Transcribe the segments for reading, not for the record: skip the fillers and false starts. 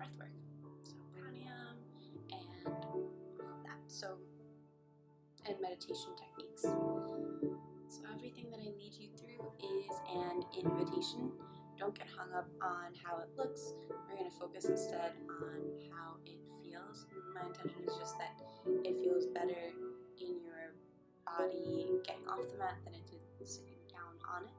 breath work. So pranayama and all of that. And meditation techniques. So everything that I lead you through is an invitation. Don't get hung up on how it looks. We're going to focus instead on how it feels. My intention is just that it feels better in your body getting off the mat than it did sitting down on it.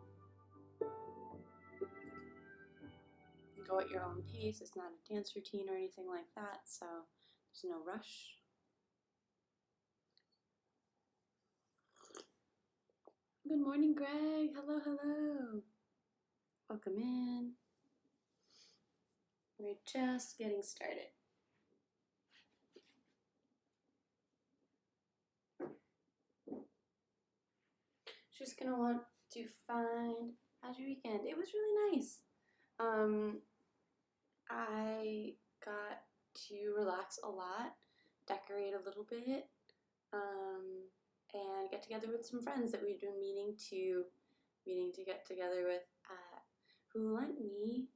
Go at your own pace. It's not a dance routine or anything like that, so there's no rush. Good morning, Greg. Hello, hello. Welcome in. We're just getting started. Just gonna want to find, how's your weekend? It was really nice. I got to relax a lot, decorate a little bit, and get together with some friends that we've been meaning to get together with, who lent me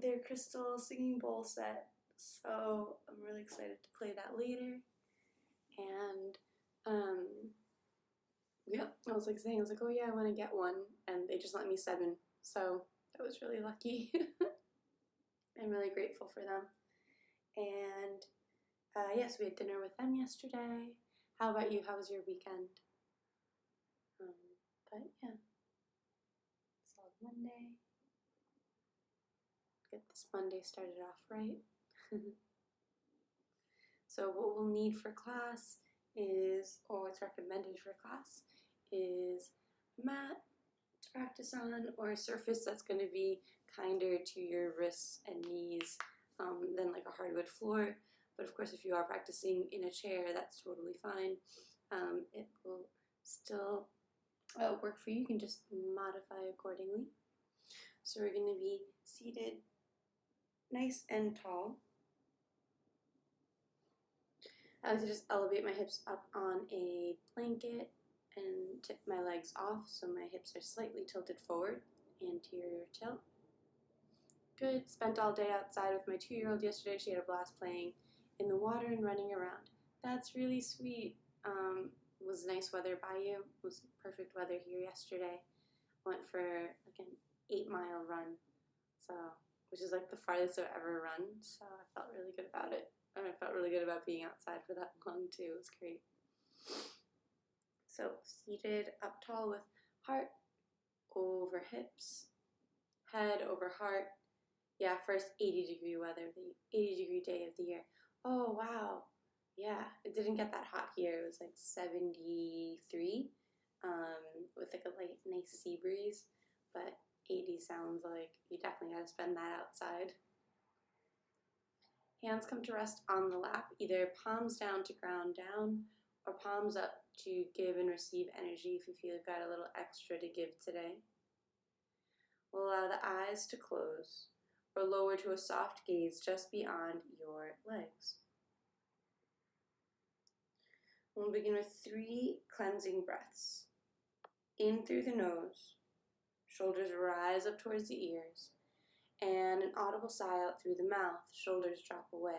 their crystal singing bowl set. So I'm really excited to play that later. And yeah, I was like, oh yeah, I want to get one, and they just lent me 7. So that was really lucky. I'm really grateful for them. And yes, we had dinner with them yesterday. How about you? How was your weekend? But yeah, it's all Monday. Get this Monday started off right. So what we'll need for class is, or what's recommended for class, is a mat to practice on, or a surface that's going to be kinder to your wrists and knees than like a hardwood floor. But of course, if you are practicing in a chair, that's totally fine. It will still work for you. You can just modify accordingly. So we're going to be seated nice and tall. I like to just elevate my hips up on a blanket and tip my legs off so my hips are slightly tilted forward, anterior tilt. Good. Spent all day outside with my 2-year-old yesterday. She had a blast playing in the water and running around. That's really sweet. It was nice weather by you. It was perfect weather here yesterday. Went for like an 8-mile run, which is like the farthest I've ever run. So I felt really good about it. And I felt really good about being outside for that long too. It was great. So seated up tall with heart over hips, head over heart. Yeah, first 80-degree weather, the 80-degree day of the year. Oh, wow. Yeah, it didn't get that hot here. It was like 73 with like a light, nice sea breeze. But 80 sounds like you definitely got to spend that outside. Hands come to rest on the lap, either palms down to ground down or palms up to give and receive energy if you feel you've got a little extra to give today. We'll allow the eyes to close or lower to a soft gaze just beyond your legs. We'll begin with 3 cleansing breaths. In through the nose, shoulders rise up towards the ears, and an audible sigh out through the mouth, shoulders drop away.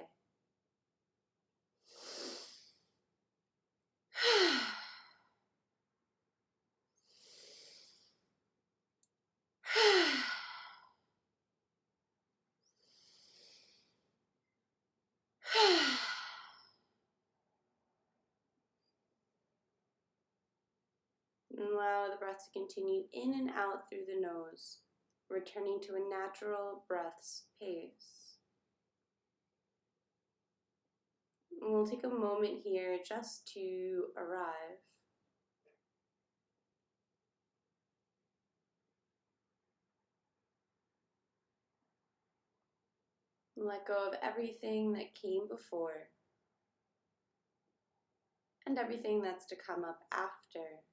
And allow the breath to continue in and out through the nose, returning to a natural breath's pace. And we'll take a moment here just to arrive. Let go of everything that came before and everything that's to come up after.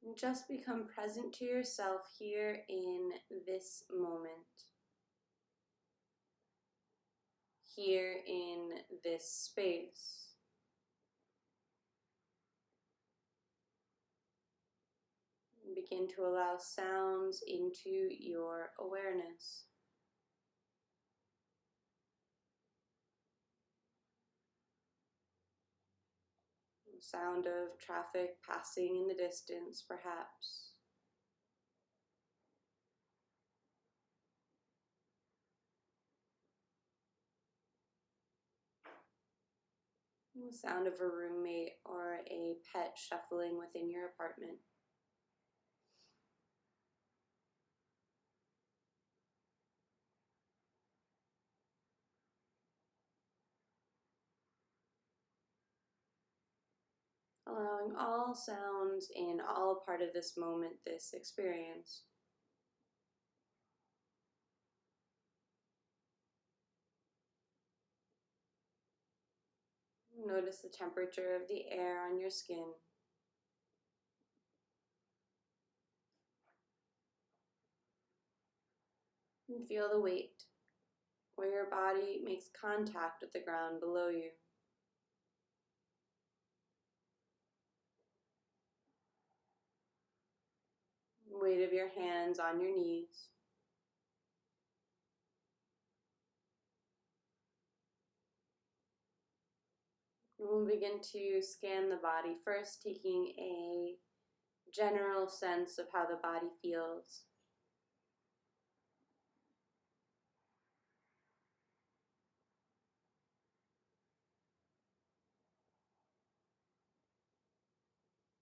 And just become present to yourself here in this moment, here in this space. And begin to allow sounds into your awareness. Sound of traffic passing in the distance, perhaps. The sound of a roommate or a pet shuffling within your apartment. Allowing all sounds in, all part of this moment, this experience. Notice the temperature of the air on your skin. And feel the weight, where your body makes contact with the ground below you. Weight of your hands on your knees. We'll begin to scan the body, first taking a general sense of how the body feels.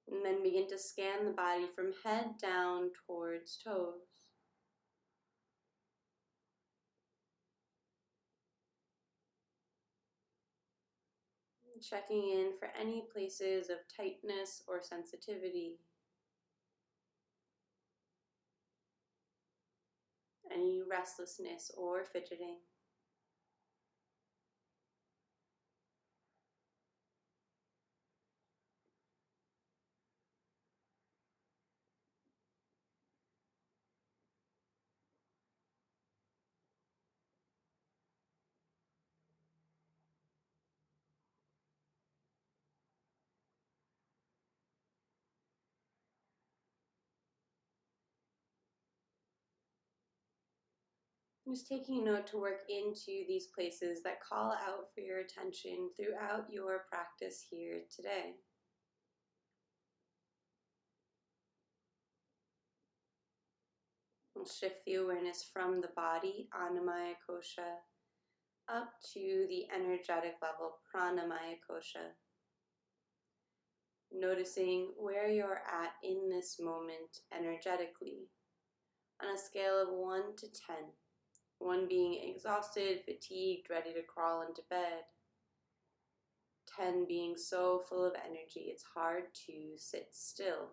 And then begin to scan the body from head down towards toes. Checking in for any places of tightness or sensitivity. Any restlessness or fidgeting. Just taking note to work into these places that call out for your attention throughout your practice here today. We'll shift the awareness from the body, Annamaya Kosha, up to the energetic level, Pranamaya Kosha. Noticing where you're at in this moment energetically on a scale of 1 to 10. 1 being exhausted, fatigued, ready to crawl into bed. 10 being so full of energy it's hard to sit still.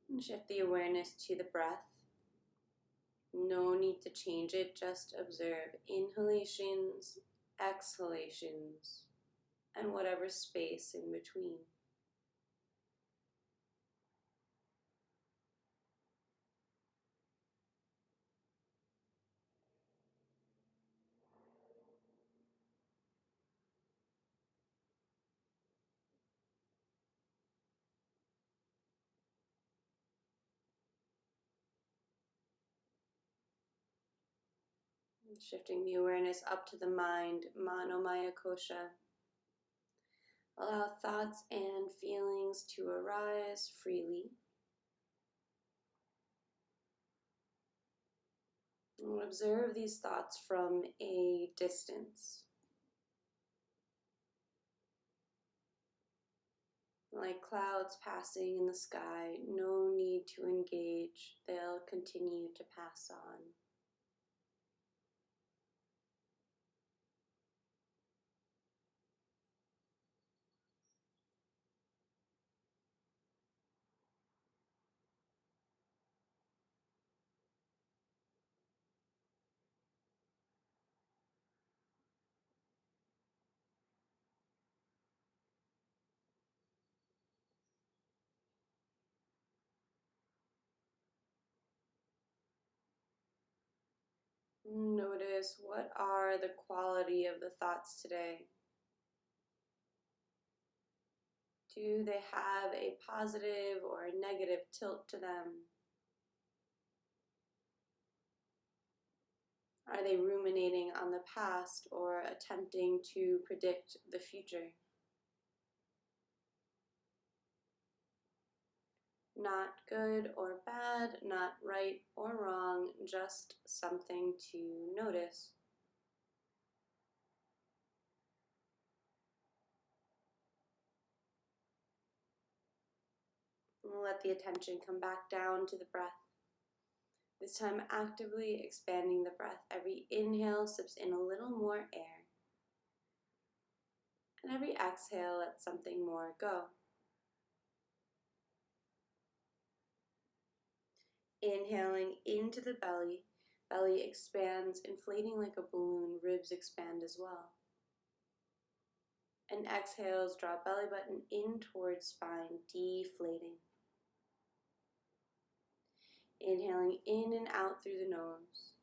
And shift the awareness to the breath. No need to change it, just observe inhalations, exhalations, and whatever space in between. Shifting the awareness up to the mind, Manomaya Kosha. Allow thoughts and feelings to arise freely. And observe these thoughts from a distance. Like clouds passing in the sky, no need to engage, they'll continue to pass on. Notice what are the quality of the thoughts today. Do they have a positive or a negative tilt to them? Are they ruminating on the past or attempting to predict the future? Not good or bad, not right or wrong, just something to notice. We'll let the attention come back down to the breath. This time actively expanding the breath. Every inhale sips in a little more air. And every exhale lets something more go. Inhaling into the belly. Belly expands, inflating like a balloon. Ribs expand as well. And exhales, draw belly button in towards spine, deflating. Inhaling in and out through the nose.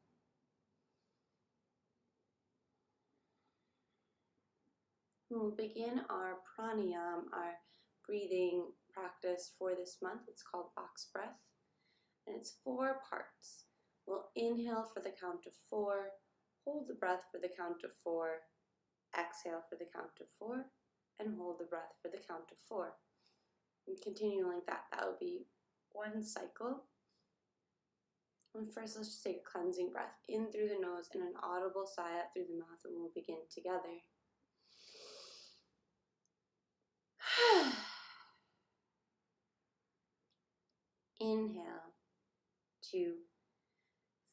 We'll begin our pranayama, our breathing practice for this month. It's called box breath, and it's 4 parts. We'll inhale for the count of 4, hold the breath for the count of 4, exhale for the count of 4, and hold the breath for the count of 4. And continue like that. That would be 1 cycle. And first, let's just take a cleansing breath in through the nose and an audible sigh out through the mouth, and we'll begin together. Inhale, 2,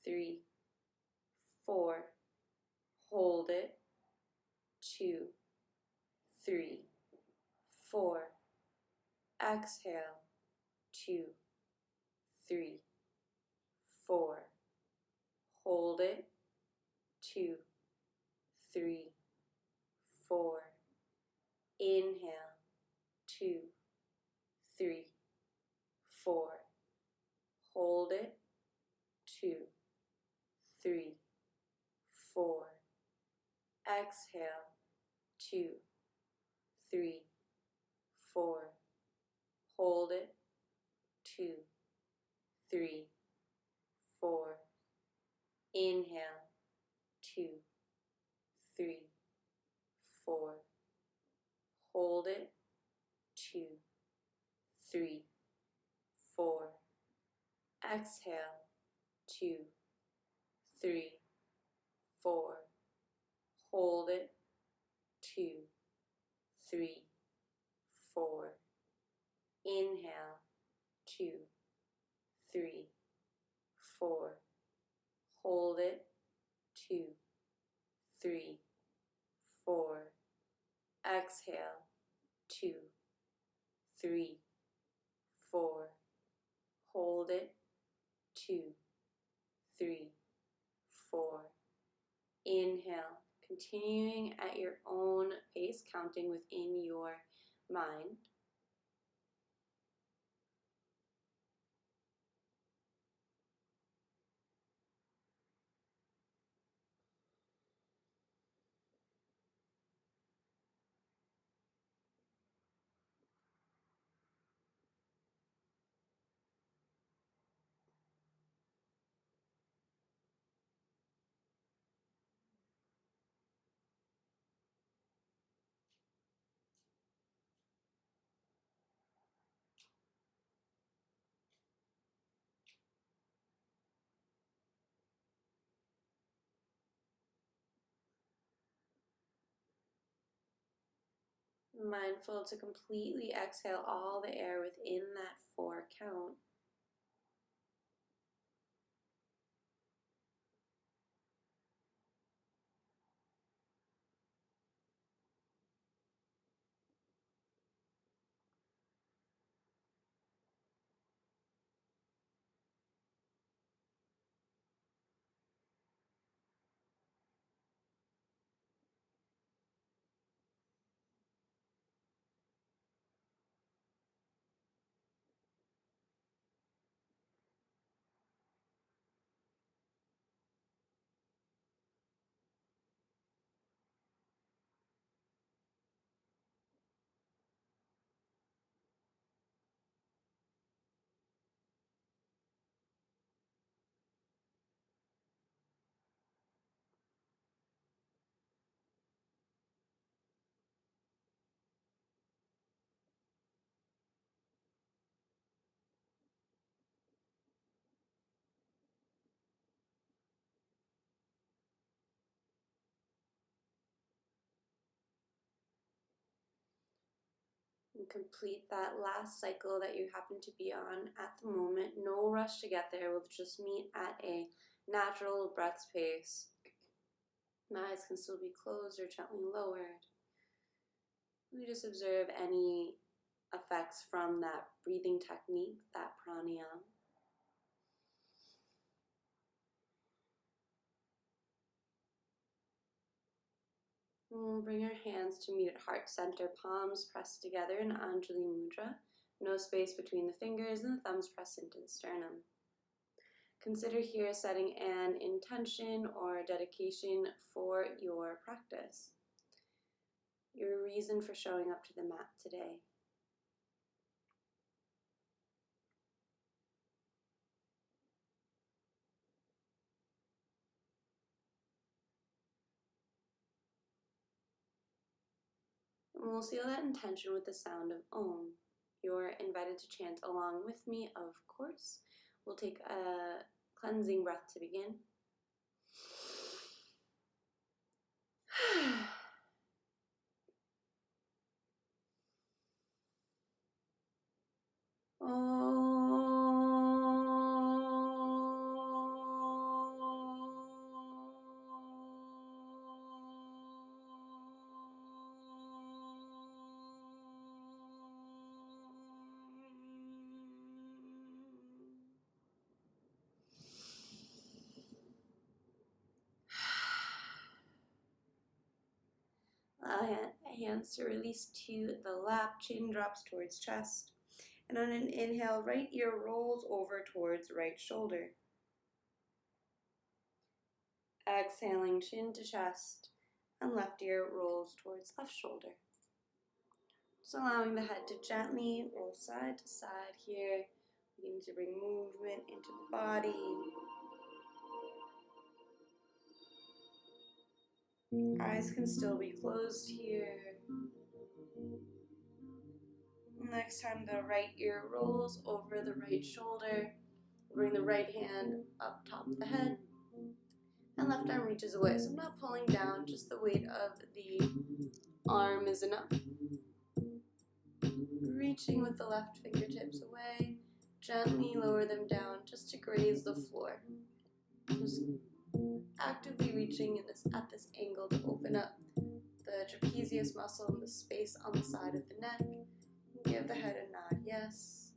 3, 4. Hold it, 2, 3, 4. Exhale, 2, 3, 4. Hold it, 2, 3, 4. Inhale, 2, 3, 4. Hold it, 2, 3, 4. Exhale, 2, 3, 4. Hold it, 2, 3, 4. Inhale, 2, 3, 4. Hold it, 2, 3, 4. Exhale, 2, 3, 4. Hold it, 2, 3, 4. Inhale, 2, 3, 4. Hold it, 2, 3, 4. Exhale, 2, 3, 4. Hold it, 2, 3, 4. Inhale, continuing at your own pace, counting within your mind. Mindful to completely exhale all the air within that 4 count. And complete that last cycle that you happen to be on at the moment. No rush to get there. We'll just meet at a natural breath pace. My eyes can still be closed or gently lowered. We just observe any effects from that breathing technique, that pranayama. We'll bring our hands to meet at heart center, palms pressed together in Anjali Mudra. No space between the fingers and the thumbs pressed into the sternum. Consider here setting an intention or dedication for your practice. Your reason for showing up to the mat today. And we'll seal that intention with the sound of Om. You're invited to chant along with me, of course. We'll take a cleansing breath to begin. Allow hands to release to the lap, chin drops towards chest. And on an inhale, right ear rolls over towards right shoulder. Exhaling, chin to chest, and left ear rolls towards left shoulder. Just allowing the head to gently roll side to side here. Beginning to bring movement into the body. Eyes can still be closed here. Next time the right ear rolls over the right shoulder, bring the right hand up top of the head, and left arm reaches away. So I'm not pulling down, just the weight of the arm is enough. Reaching with the left fingertips away, gently lower them down just to graze the floor. Just actively reaching at this angle to open up the trapezius muscle and the space on the side of the neck. Give the head a nod, yes.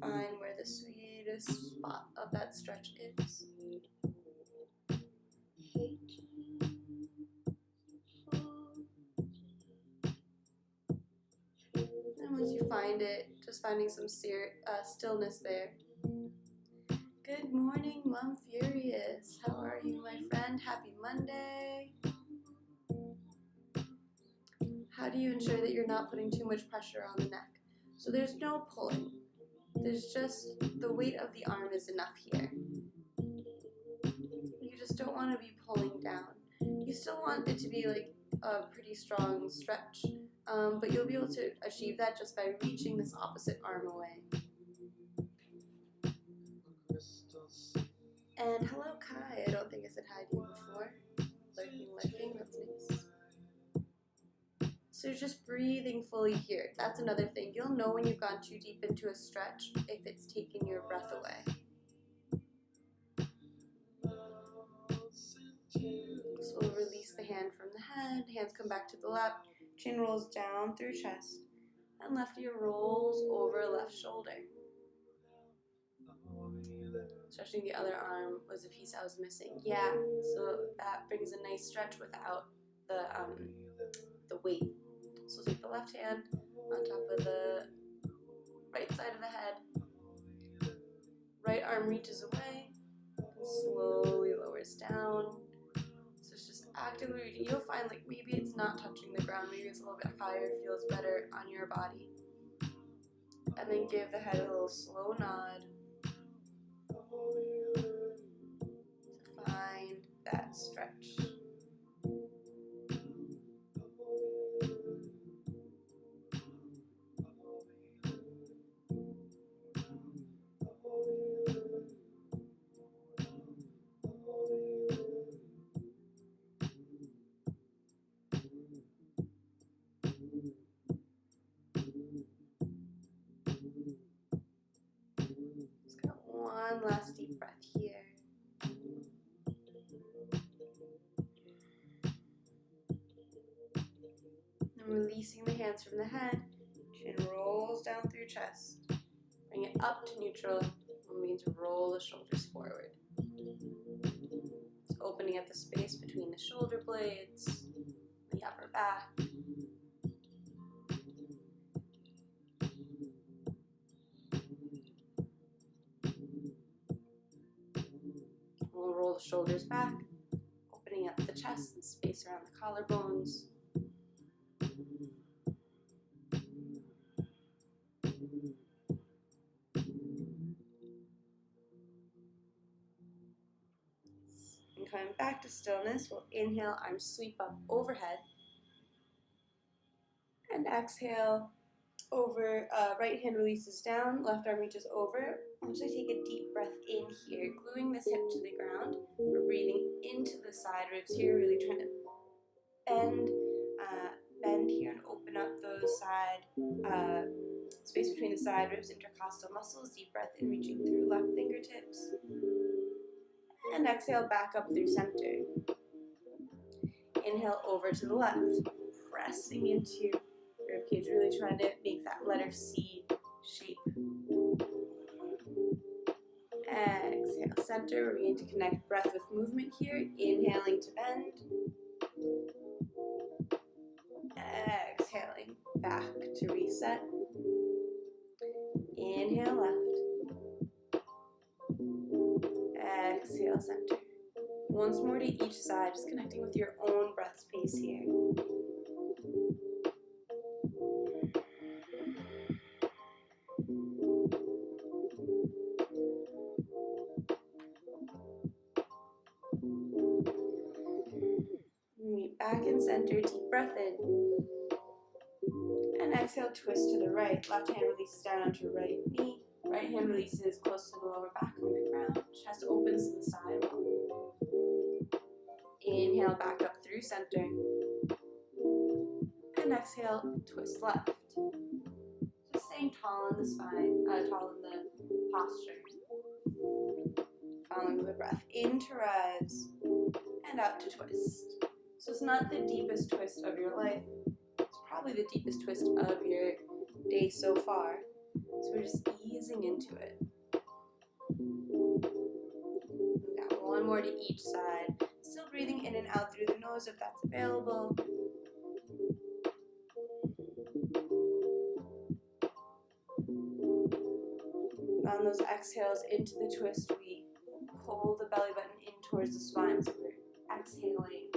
Find where the sweetest spot of that stretch is. And once you find it, just finding some stillness there. Good morning, Mom Furious. How are you, my friend? Happy Monday. How do you ensure that you're not putting too much pressure on the neck? So there's no pulling. There's just the weight of the arm is enough here. You just don't want to be pulling down. You still want it to be like a pretty strong stretch, but you'll be able to achieve that just by reaching this opposite arm away. And hello, Kai. I don't think I said hi to you before. Lurking, that's nice. So just breathing fully here. That's another thing. You'll know when you've gone too deep into a stretch if it's taken your breath away. So we'll release the hand from the head. Hands come back to the lap. Chin rolls down through chest. And left ear rolls over left shoulder. Stretching the other arm was a piece I was missing. Yeah, so that brings a nice stretch without the weight. So take the left hand on top of the right side of the head. Right arm reaches away and slowly lowers down. So it's just actively reaching. You'll find like maybe it's not touching the ground, maybe it's a little bit higher, feels better on your body. And then give the head a little slow nod to find that stretch. And releasing the hands from the head, chin rolls down through chest. Bring it up to neutral and begin to roll the shoulders forward. So opening up the space between the shoulder blades, the upper back. We'll roll the shoulders back, opening up the chest and space around the collarbones. And coming back to stillness, we'll inhale, arms sweep up overhead. And exhale, over, right hand releases down, left arm reaches over. I'm just going to take a deep breath in here, gluing this hip to the ground. We're breathing into the side ribs here, really trying to bend here and open up those space between the side ribs, intercostal muscles. Deep breath in, reaching through left fingertips. And exhale, back up through center. Inhale over to the left, pressing into ribcage, really trying to make that letter C shape. Exhale, center. We're going to connect breath with movement here. Inhaling to bend. Exhaling back to reset. Inhale left. Exhale center. Once more to each side, just connecting with your own breath space here. Meet back in center, deep breath in. And exhale, twist to the right. Left hand releases down onto right knee. Right hand releases close to the lower back on the ground. Chest opens to the side. Inhale, back up through center. And exhale, twist left. Just staying tall in the spine, tall in the posture. Following the breath in to rise. And out to twist. So it's not the deepest twist of your life. It's probably the deepest twist of your day so far. So we're just easing into it. Now one more to each side. Still breathing in and out through the nose if that's available. On those exhales into the twist, we pull the belly button in towards the spine. So we're exhaling,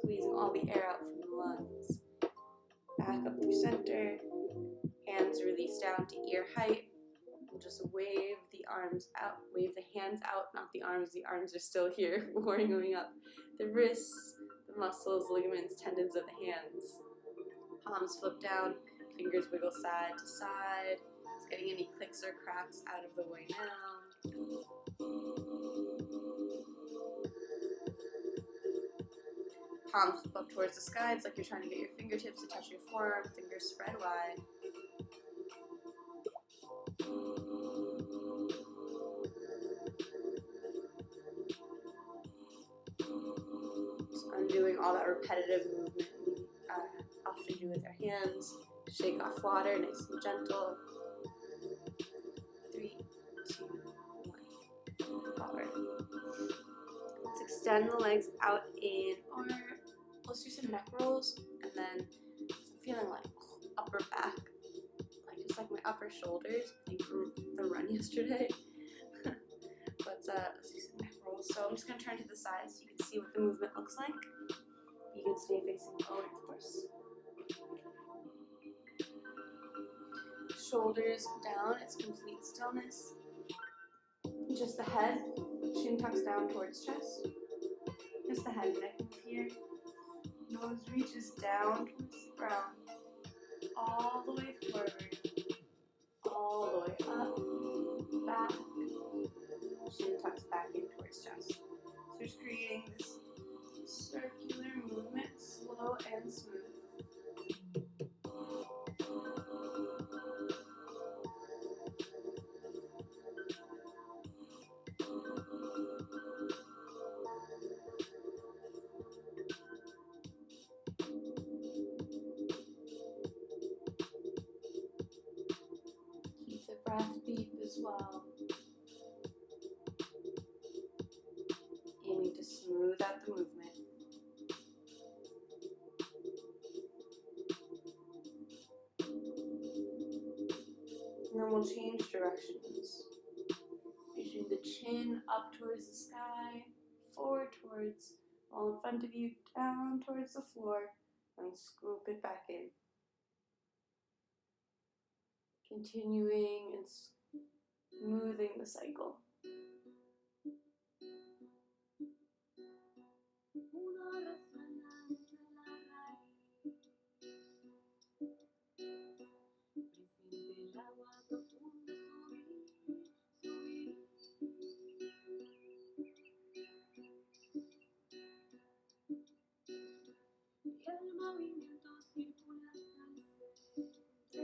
squeezing all the air out from the lungs. Back up through center. Hands release down to ear height. We'll just wave the arms out. Wave the hands out, not the arms. The arms are still here, warming up. The wrists, the muscles, ligaments, tendons of the hands. Palms flip down. Fingers wiggle side to side. Just getting any clicks or cracks out of the way now. Palms flip up towards the sky. It's like you're trying to get your fingertips to touch your forearm. Fingers spread wide. Just undoing all that repetitive movement we often do with our hands. Shake off water, nice and gentle. 3, 2, 1. Power. Let's extend the legs out in, or let's do some neck rolls, and then feeling like upper back, like just like my upper shoulders, I think from the run yesterday. But let's do some neck rolls. So I'm just going to turn to the side so you can see what the movement looks like. You can stay facing forward, of course. Shoulders down, it's complete stillness. Just the head, chin tucks down towards chest. Just the head, neck move here. Nose reaches down towards the ground. All the way forward. All the way up. Back. Chin tucks back in towards chest. So just creating this circular movement, slow and smooth. breath beep as well. Aiming to smooth out the movement. And then we'll change directions. Reaching the chin up towards the sky, forward towards all in front of you, down towards the floor, and scoop it back in. Continuing and smoothing the cycle.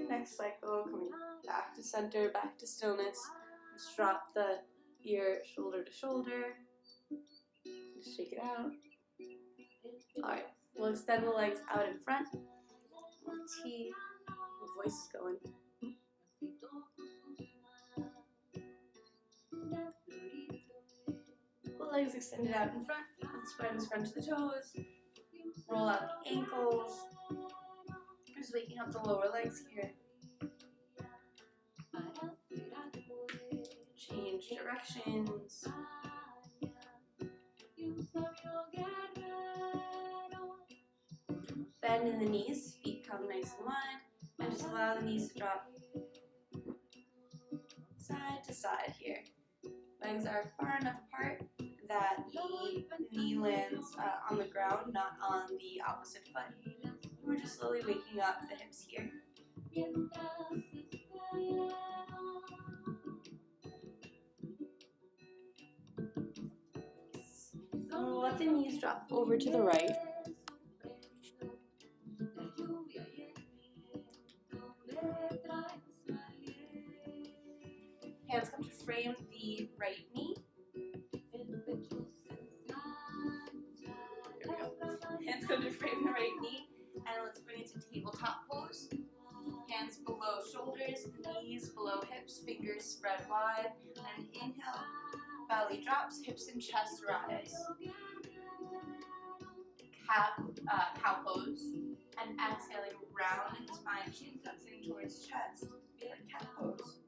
Next cycle, coming back to center, back to stillness. Just drop the ear shoulder to shoulder. Just shake it out. Alright, we'll extend the legs out in front. Let's see. My voice is going. The legs extended out in front. Let's spread and scrunch the toes. Roll out the ankles. Just waking up the lower legs here. Change directions. Bend in the knees, feet come nice and wide, and just allow the knees to drop side to side here. Legs are far enough apart that the knee lands on the ground, not on the opposite foot. We're just slowly waking up the hips here. We'll let the knees drop over to the right. Hands come to frame the right knee. There we go. Hands come to frame the right knee, and let's bring it to tabletop pose. Hands below shoulders, knees below hips, fingers spread wide. And inhale, belly drops, hips and chest rise. Cow pose. And exhaling, round the spine, chin flexing towards chest. Cat pose.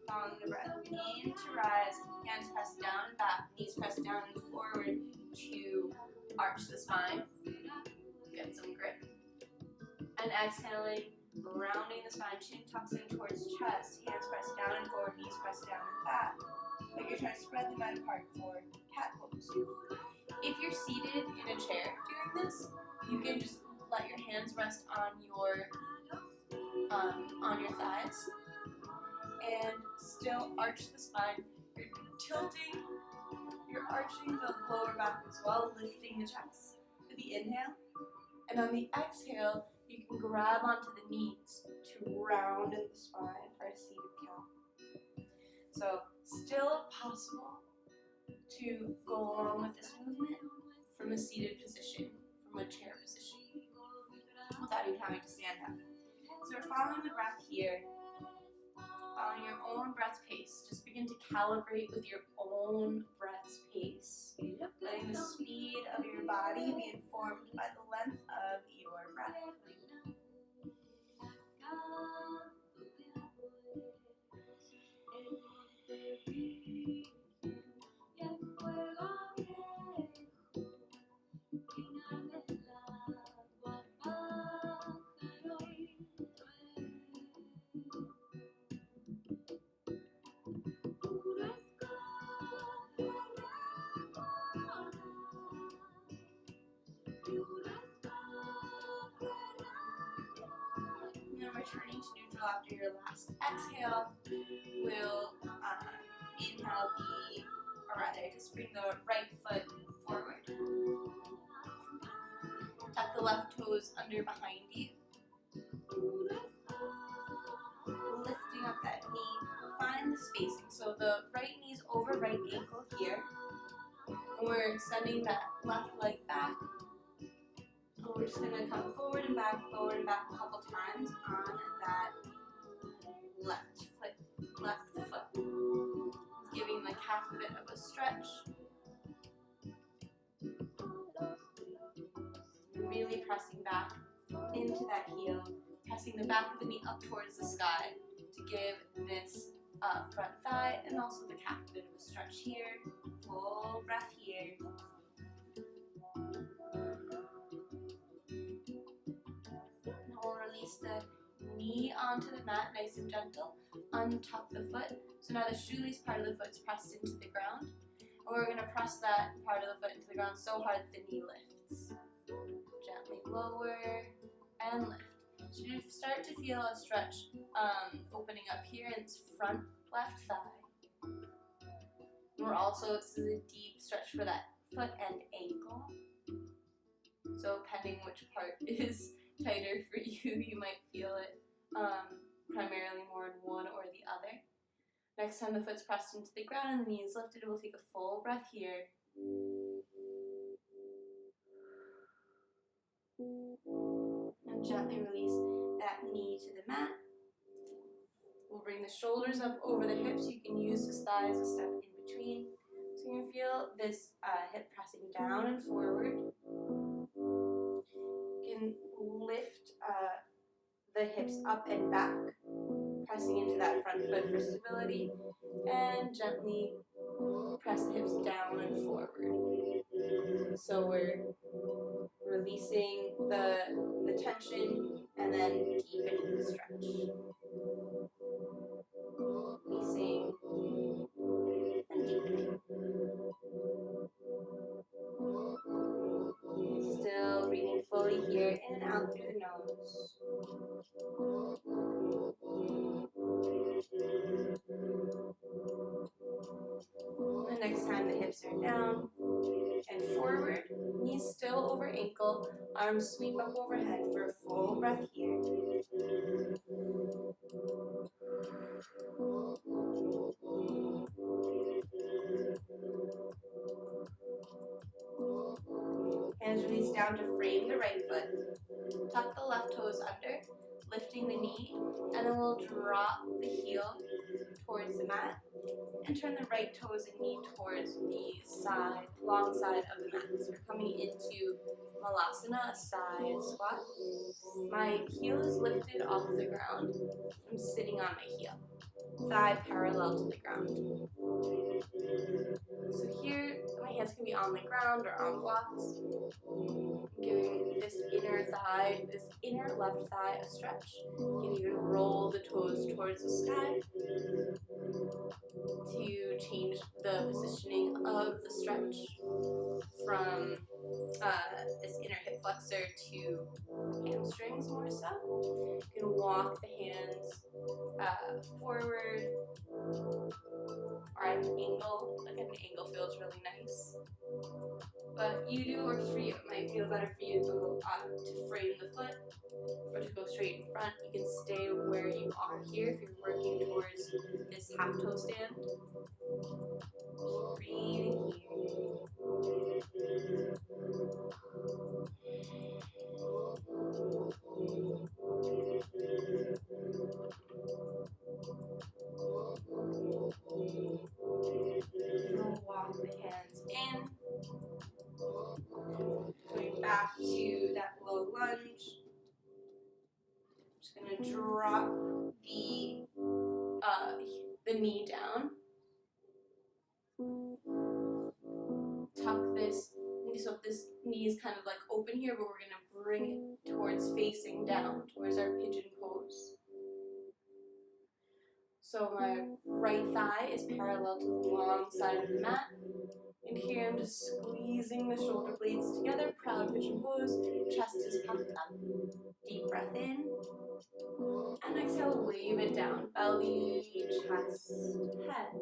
Following the breath, in to rise, hands press down and back, knees press down and forward to arch the spine. Get some grip. And exhaling, rounding the spine, chin tucks in towards chest, hands press down and forward, knees press down and back. Like you're trying to spread them out apart for cat pose. If you're seated in a chair doing this, you can just let your hands rest on your thighs and still arch the spine. You're tilting, you're arching the lower back as well, lifting the chest to the inhale. And on the exhale, you can grab onto the knees to round in the spine for a seated cow. So still possible to go along with this movement from a seated position, from a chair position, without even having to stand up. So we're following the breath here, following your own breath pace. Just begin to calibrate with your own breath's pace, letting the speed of your body be informed by the length of your breath. Returning to neutral after your last exhale, we'll inhale just bring the right foot forward. Tuck the left toes under behind you. Lifting up that knee, find the spacing. So the right knee's over right ankle here. And we're extending that left leg back. And we're just going to come forward and back a couple times on that stretch. Really pressing back into that heel, pressing the back of the knee up towards the sky to give this front thigh and also the calf a bit of a stretch here. Full breath here. Now we'll release the knee onto the mat, nice and gentle. Untuck the foot. So now the shoelace part of the foot is pressed into the ground. And we're going to press that part of the foot into the ground so hard that the knee lifts. Gently lower and lift. So you start to feel a stretch opening up here in this front left thigh. We're also, this is a deep stretch for that foot and ankle. So depending which part is tighter for you, you might feel it primarily more in one or the other. Next time the foot's pressed into the ground and the knee is lifted, we'll take a full breath here. And gently release that knee to the mat. We'll bring the shoulders up over the hips. You can use this thigh as a step in between. So you can feel this hip pressing down and forward. You can lift the hips up and back, pressing into that front foot for stability, and gently press the hips down and forward. So we're releasing the tension and then deepening the stretch. Releasing and deepening. Still breathing fully here, in and out through the nose. The next time the hips are down and forward, knees still over ankle, arms sweep up overhead for a full breath here. Hands release down to frame the right foot. Tuck the left toes under, lifting the knee, and then we'll drop the heel towards the mat and turn the right toes and knee towards the side, long side of the mat. So we're coming into Malasana, a side squat. My heel is lifted off the ground. I'm sitting on my heel, thigh parallel to the ground. So here, my hands can be on the ground or on blocks, giving this inner thigh, this inner left thigh a stretch. You can even roll the toes towards the sky to change the positioning of the stretch from this inner hip flexor to hamstrings more so. You can walk the hands forward or at an angle. Like an angle feels really nice. But you do what works for you. It might feel better for you to go to frame the foot or to go straight in front. You can stay where you are here if you're working towards this half toe stand. Just breathing here. We'll walk the hands in. Going back to that low lunge. Just going to drop the knee down. Tuck this, so this knee is kind of like open here, but we're going to bring it towards facing down, towards our pigeon pose. So my right thigh is parallel to the long side of the mat. And here I'm just squeezing the shoulder blades together, proud pigeon pose, chest is puffed up. Deep breath in. And exhale, wave it down, belly, chest, head.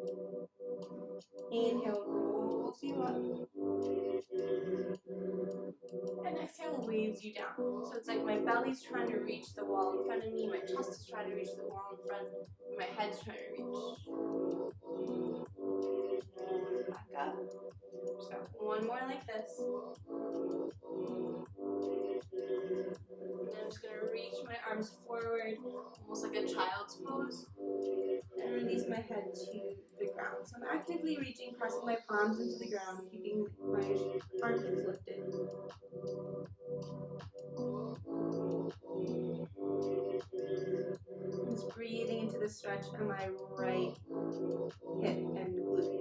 Inhale, rolls you up. And exhale, waves you down. So it's like my belly's trying to reach the wall in front of me, my chest is trying to reach the wall in front, and my head's trying to reach. Back up. Just got one more like this. And I'm just going to reach my arms forward, almost like a child's pose, and release my head to the ground. ground. So I'm actively reaching, pressing my palms into the ground, keeping my armpits lifted. Just breathing into the stretch of my right hip and glute.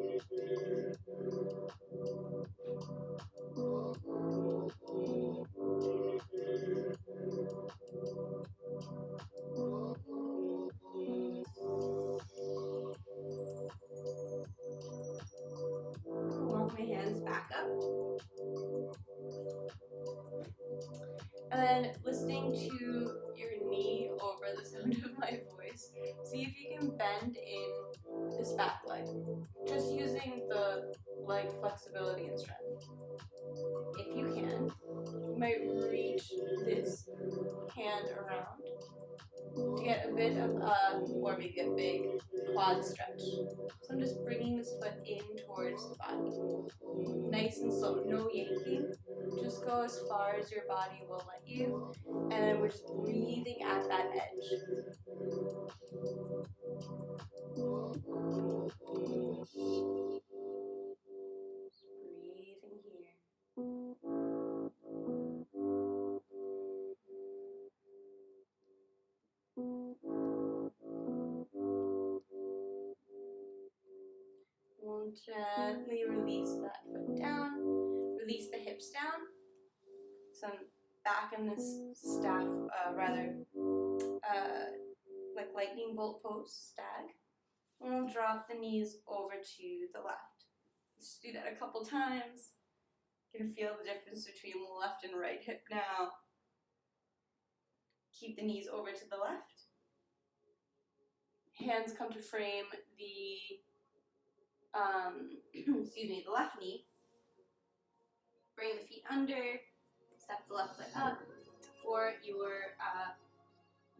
Walk my hands back up. And then listening to your knee over the sound of my voice, see if you can bend in this back leg. Just using the leg flexibility and strength. If you can, you might reach this hand around to get a bit of or maybe a big quad stretch. So I'm just bringing this foot in towards the body. Nice and slow, no yanking. Just go as far as your body will let you. And then we're just breathing at that edge. Breathing here. We'll gently release that foot down. Release the hips down. So I'm back in this staff, like lightning bolt pose, stag. And we'll drop the knees over to the left. Just do that a couple times. You can feel the difference between the left and right hip now. Keep the knees over to the left. Hands come to frame the, the left knee. Bring the feet under. Step the left foot up. For your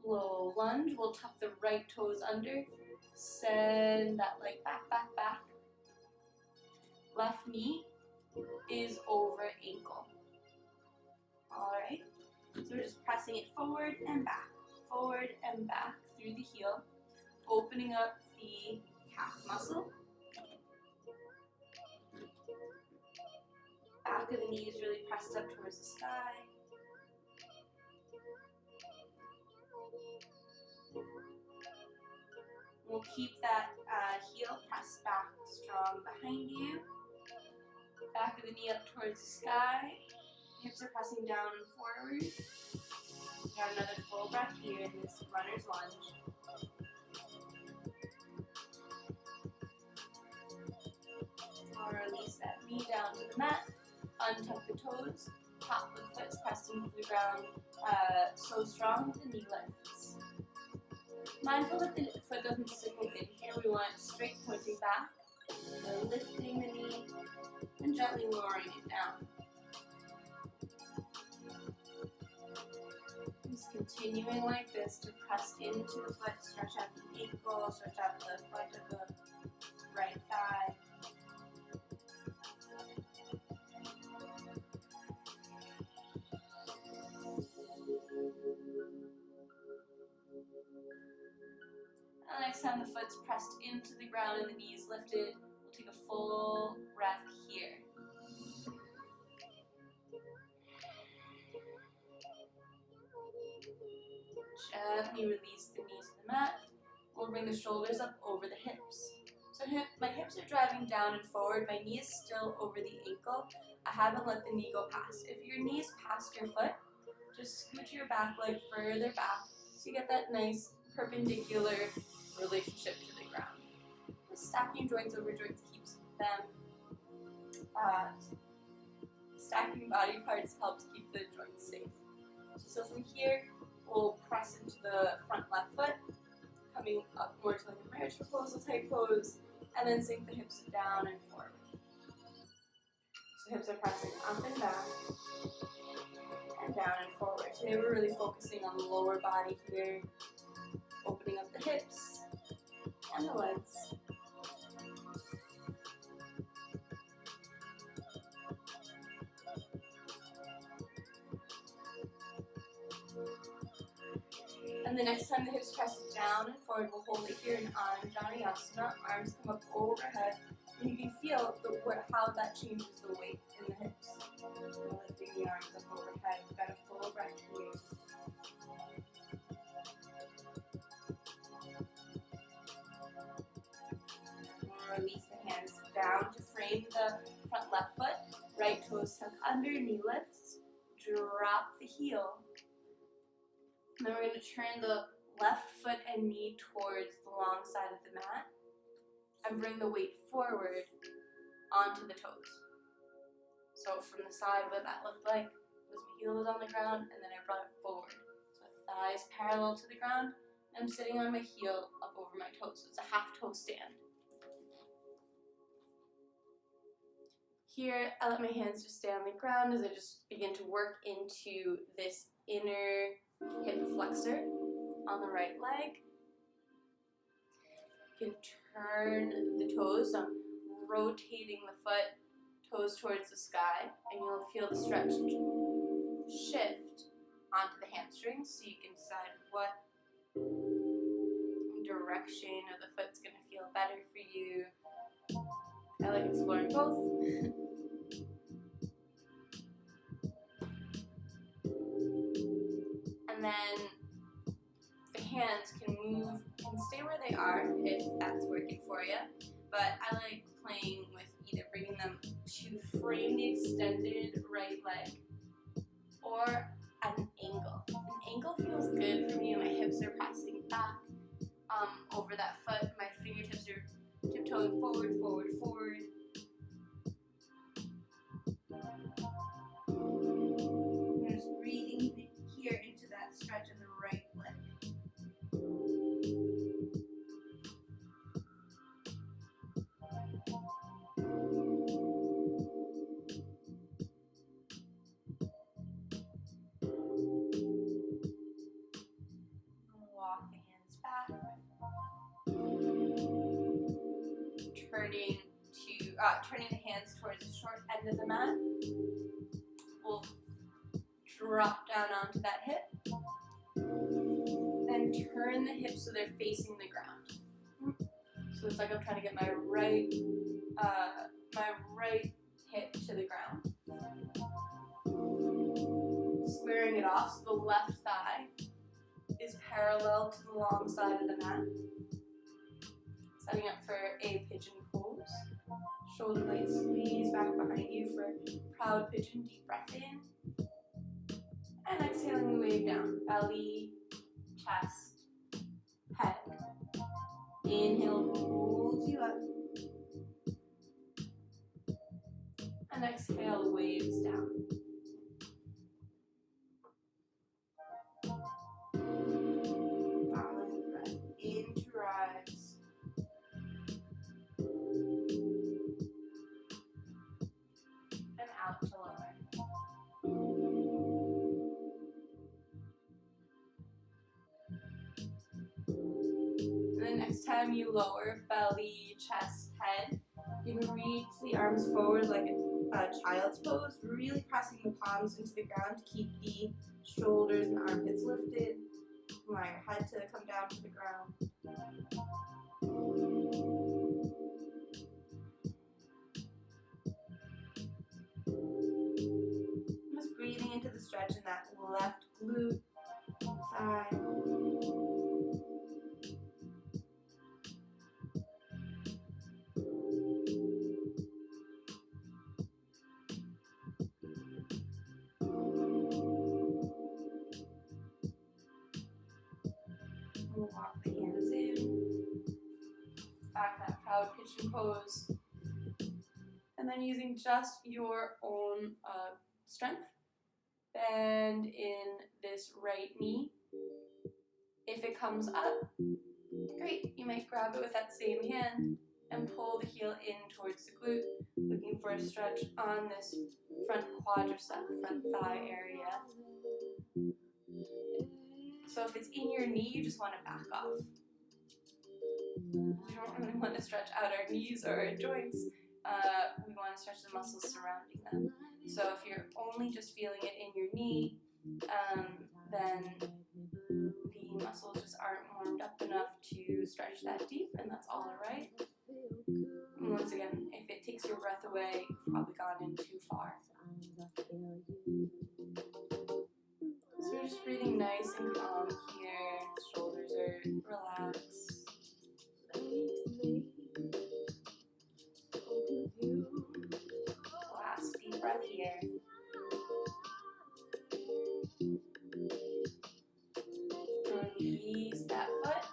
low lunge, we'll tuck the right toes under. Send that leg back, back, back. Left knee is over ankle. Alright, so we're just pressing it forward and back through the heel, opening up the calf muscle. Back of the knee is really pressed up towards the sky. We'll keep that heel pressed back strong behind you. Back of the knee up towards the sky. Hips are pressing down and forward. Got another full breath here in this runner's lunge. I'll release that knee down to the mat. Untuck the toes. Top of the foot pressed into the ground so strong the knee lifts. Mindful that the foot doesn't signal in here. We want it straight pointing back. So lifting the knee and gently lowering it down. Just continuing like this to press into the foot, stretch out the ankle, stretch out the front of the right thigh. And next time the foot's pressed into the ground and the knees lifted, we'll take a full breath here. Gently release the knees to the mat. We'll bring the shoulders up over the hips. So my hips are driving down and forward. My knee is still over the ankle. I haven't let the knee go past. If your knee is past your foot, just scoot your back leg further back so you get that nice perpendicular relationship to the ground. Stacking joints over joints keeps them, stacking body parts helps keep the joints safe. So from here, we'll press into the front left foot, coming up more to like a marriage proposal type pose, and then sink the hips down and forward. So hips are pressing up and back, and down and forward. Today we're really focusing on the lower body here, opening up the hips and the legs. And And the next time the hips press down and forward, we'll hold it here in asana. Arms come up overhead. And you can feel how that changes the weight in the hips. Lifting the arms up overhead. We've got a full breath here. Release the hands down to frame the front left foot. Right toes tuck under, knee lifts. Drop the heel. And then we're going to turn the left foot and knee towards the long side of the mat. And bring the weight forward onto the toes. So from the side, what that looked like was my heel was on the ground, and then I brought it forward. So thighs parallel to the ground, and I'm sitting on my heel up over my toes. So it's a half toe stand. Here, I let my hands just stay on the ground as I just begin to work into this inner hip flexor on the right leg. You can turn the toes, so I'm rotating the foot, toes towards the sky, and you'll feel the stretch shift onto the hamstrings, so you can decide what direction of the foot's going to feel better for you. I like exploring both. And then the hands can stay where they are if that's working for you. But I like playing with either bringing them to frame the extended right leg or at an angle. An angle feels good for me, and my hips are pressing back over that foot. My fingertips are tiptoeing forward, forward, forward. I'm just breathing here into that stretch of the right leg. Walk the hands back. Turning the hands towards the short end of the mat. We'll drop down onto that hip. Then turn the hips so they're facing the ground. So it's like I'm trying to get my right hip to the ground. Squaring it off so the left thigh is parallel to the long side of the mat. Setting up for a pigeon pose. Shoulder blades squeeze back behind you for proud pigeon. Deep breath in. And exhaling the wave down. Belly, chest, head. Inhale rolls you up. And exhale waves down. Follow the breath in to rise. And out to lower. And then next time you lower, belly, chest, head, you can reach the arms forward like a child's pose, really pressing the palms into the ground to keep the shoulders and armpits lifted. Allow your head to come down to the ground. Just breathing into the stretch in that left glute, thigh. We'll walk the hands in, back that proud pigeon pose, and then using just your own strength, bend in this right knee. If it comes up, great, you might grab it with that same hand and pull the heel in towards the glute, looking for a stretch on this front quadricep, front thigh area. So if it's in your knee, you just want to back off. We don't really want to stretch out our knees or our joints. We want to stretch the muscles surrounding them. So if you're only just feeling it in your knee, then being muscles just aren't warmed up enough to stretch that deep, and that's all alright. And once again, if it takes your breath away, you've probably gone in too far. So we're just breathing nice and calm here. Shoulders are relaxed. Last deep breath here. Release that foot.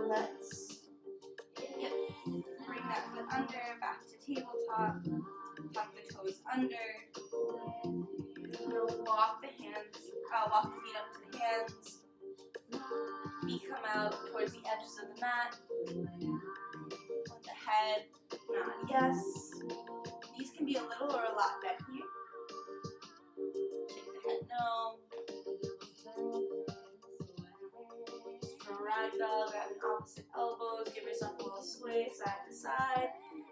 Let's bring that foot under, back to tabletop. Tuck the toes under. We'll walk the feet up to the hands. Feet come out towards the edges of the mat. Let the head nod yes. These can be a little or a lot bent here. Shake the head no. Ragdoll, grabbing opposite elbows, give yourself a little sway side to side.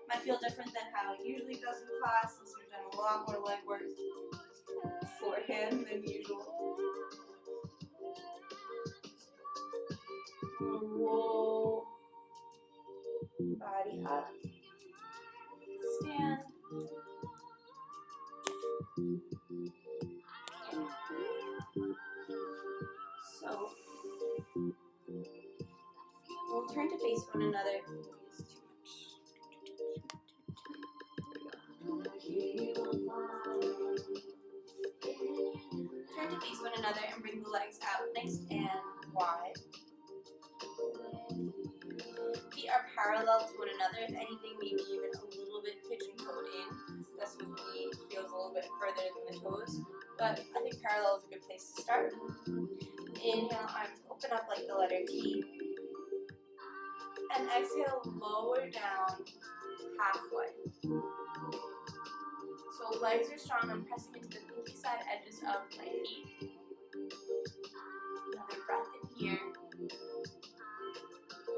Might feel different than how it usually does in class, since we've done a lot more leg work beforehand than usual. Roll body up. Stand. So we'll turn to face one another. Turn to face one another and bring the legs out nice and wide. Feet are parallel to one another. If anything, maybe even a little bit pigeon-toed in. This with me feels a little bit further than the toes, but I think parallel is a good place to start. Inhale, arms open up like the letter T. And exhale, lower down halfway. So legs are strong. I'm pressing into the pinky side edges of my feet. Another breath in here.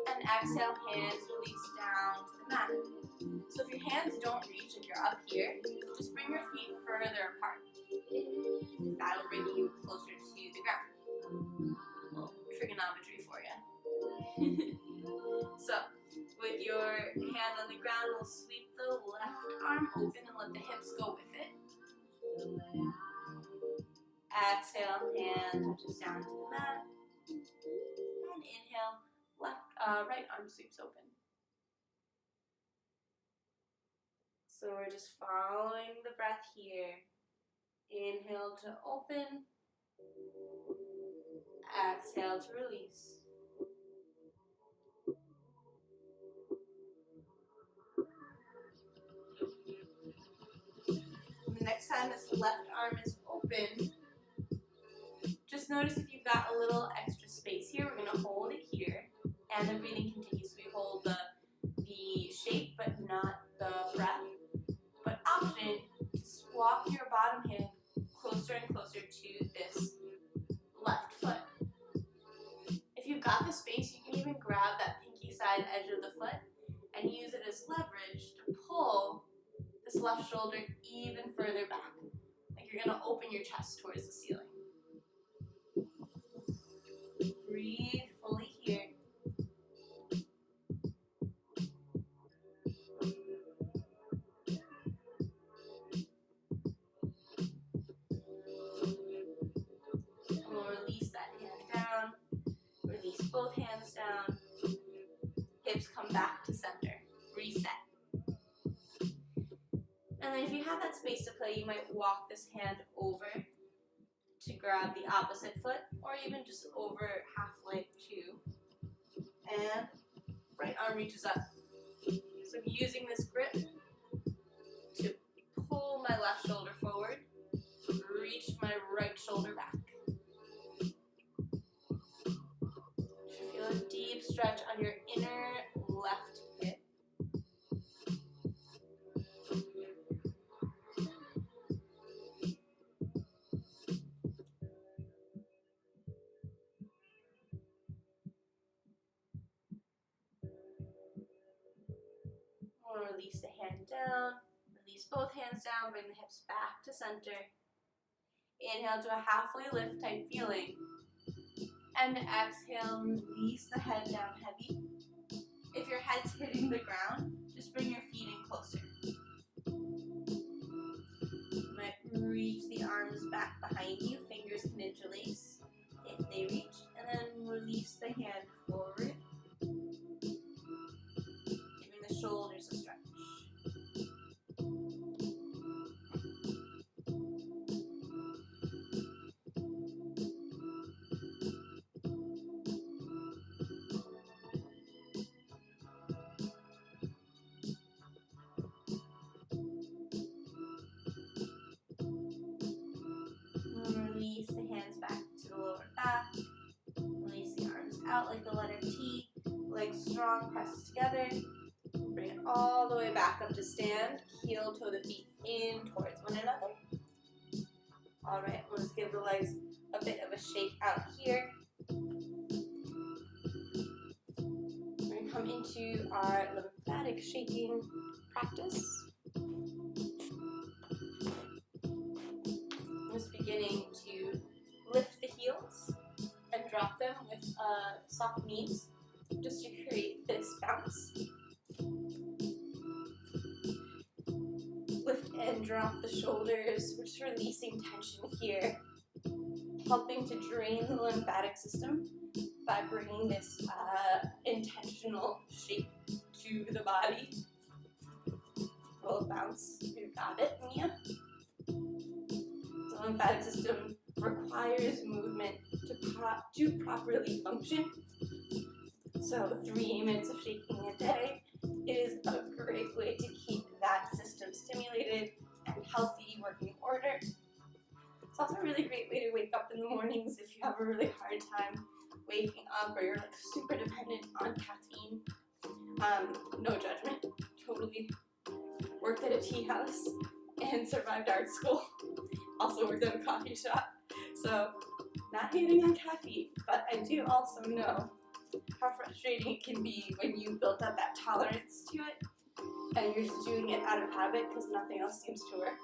And exhale, hands release down to the mat. So if your hands don't reach, if you're up here, just bring your feet further apart. That'll bring you closer to the ground. A little trigonometry for you. So, with your hand on the ground, we'll sweep the left arm open and let the hips go with it. Exhale, hand touches down to the mat. And inhale, right arm sweeps open. So we're just following the breath here. Inhale to open. Exhale to release. The next time this left arm is open, just notice if you've got a little extra space here. We're going to hold it here, and the breathing continues. We hold the shape, but not the breath. But option, just walk your bottom hand closer and closer to this left foot. If you've got the space, you can even grab that pinky side edge of the foot and use it as leverage to pull this left shoulder even further back. Like you're going to open your chest towards the ceiling. Breathe fully here. And we'll release that hand down. Release both hands down. Hips come back to center. Reset. And then if you have that space to play, you might walk this hand over to grab the opposite foot, or even just over halfway too. And right arm reaches up. So I'm using this grip to pull my left shoulder forward, reach my right shoulder back. You should feel a deep stretch on your inner left hip. We'll release the hand down, release both hands down, bring the hips back to center. Inhale to a halfway lift type feeling. And exhale, release the head down heavy. If your head's hitting the ground, just bring your feet in closer. You might reach the arms back behind you. Fingers can interlace if they reach. And then release the hand forward. Giving the shoulders a stretch. Release the hands back to the lower back. Release the arms out like the letter T. Legs strong, press together. Bring it all the way back up to stand. Heel toe the feet in towards one another. All right, let's give the legs a bit of a shake out here. We're going to come into our lymphatic shaking practice. Just beginning to lift the heels and drop them with soft knees just to create this bounce. Lift and drop the shoulders, we're just releasing tension here, helping to drain the lymphatic system by bringing this intentional shape to the body. Roll bounce, you got it, Mia. The lymphatic system requires movement to properly function. So 3 minutes of shaking a day is a great way to keep that system stimulated and healthy, working order. It's also a really great way to wake up in the mornings if you have a really hard time waking up or you're like super dependent on caffeine. No judgment, totally worked at a tea house and survived art school. Also worked at a coffee shop. So not hating on caffeine, but I do also know how frustrating it can be when you build up that tolerance to it and you're just doing it out of habit because nothing else seems to work.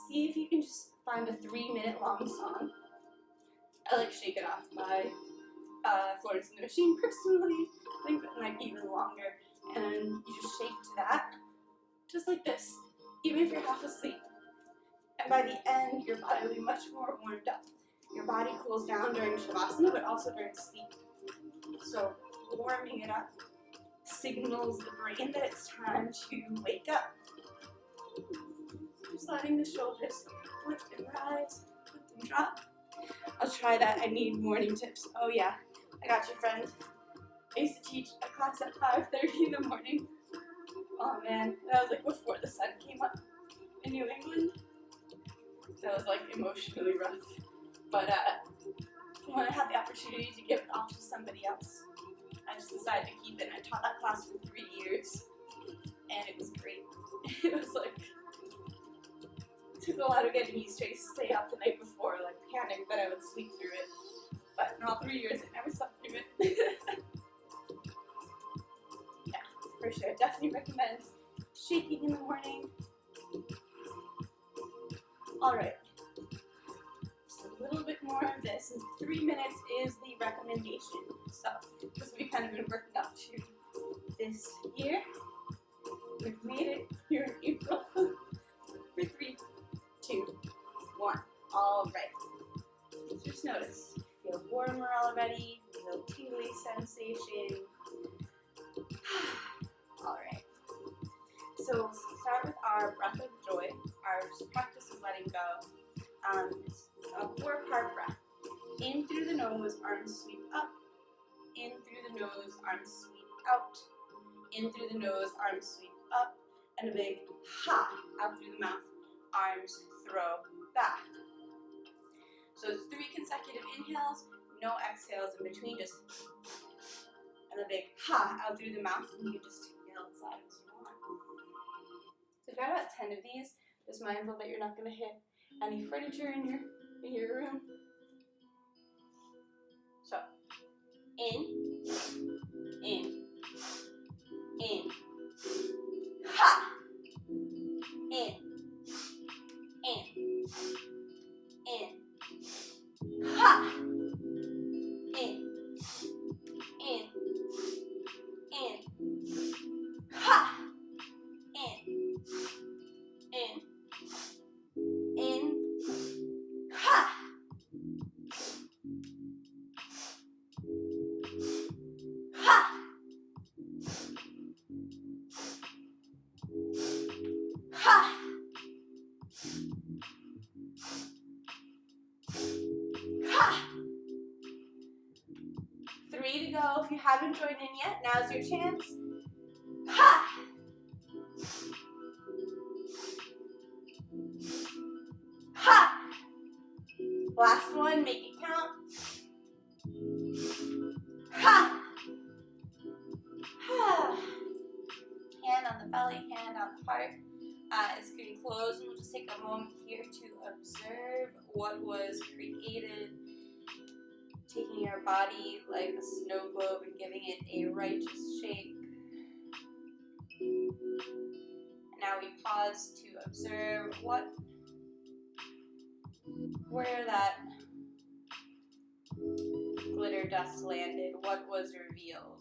See if you can just find a 3-minute long song. I like Shake It Off by Florence and the Machine personally. I think that might be even longer. And you just shake to that, just like this, even if you're half asleep. And by the end, your body will be much more warmed up. Your body cools down during Shavasana, but also during sleep. So warming it up signals the brain that it's time to wake up. Just letting the shoulders lift and rise, lift and drop. I'll try that. I need morning tips. Oh yeah, I got you, friend. I used to teach a class at 5:30 in the morning. Oh man, that was like before the sun came up in New England. That was like emotionally rough. But when I had the opportunity to give it off to somebody else, I just decided to keep it. I taught that class for 3 years, and it was great. It was like, it took a lot of getting used to. I used to stay up the night before, like panic that I would sleep through it. But in all 3 years, I never slept through it. Yeah, for sure. Definitely recommend shaking in the morning. All right. A little bit more of this, and 3 minutes is the recommendation. So this we've kind of been working up to this year. We've made it here in April. For 3, 2, 1. All right. Just notice, feel warmer already. Feel tingly sensation. All right. So we'll start with our breath of joy, our practice of letting go. It's a 4-part breath. In through the nose, arms sweep up. In through the nose, arms sweep out. In through the nose, arms sweep up. And a big ha out through the mouth, arms throw back. So it's 3 consecutive inhales, no exhales in between, just and a big ha out through the mouth, and you can just yell as loud as you want. So try about 10 of these. Just mindful that you're not going to hit any furniture in your room. So, in, ha, in, go. If you haven't joined in yet, now's your chance. Ha! Ha! Last one, make it count. Ha! Ha! Hand on the belly, hand on the heart. It's getting closed, and we'll just take a moment here to observe what was created. Taking your body like a snow globe and giving it a righteous shape. And now we pause to observe where that glitter dust landed, what was revealed.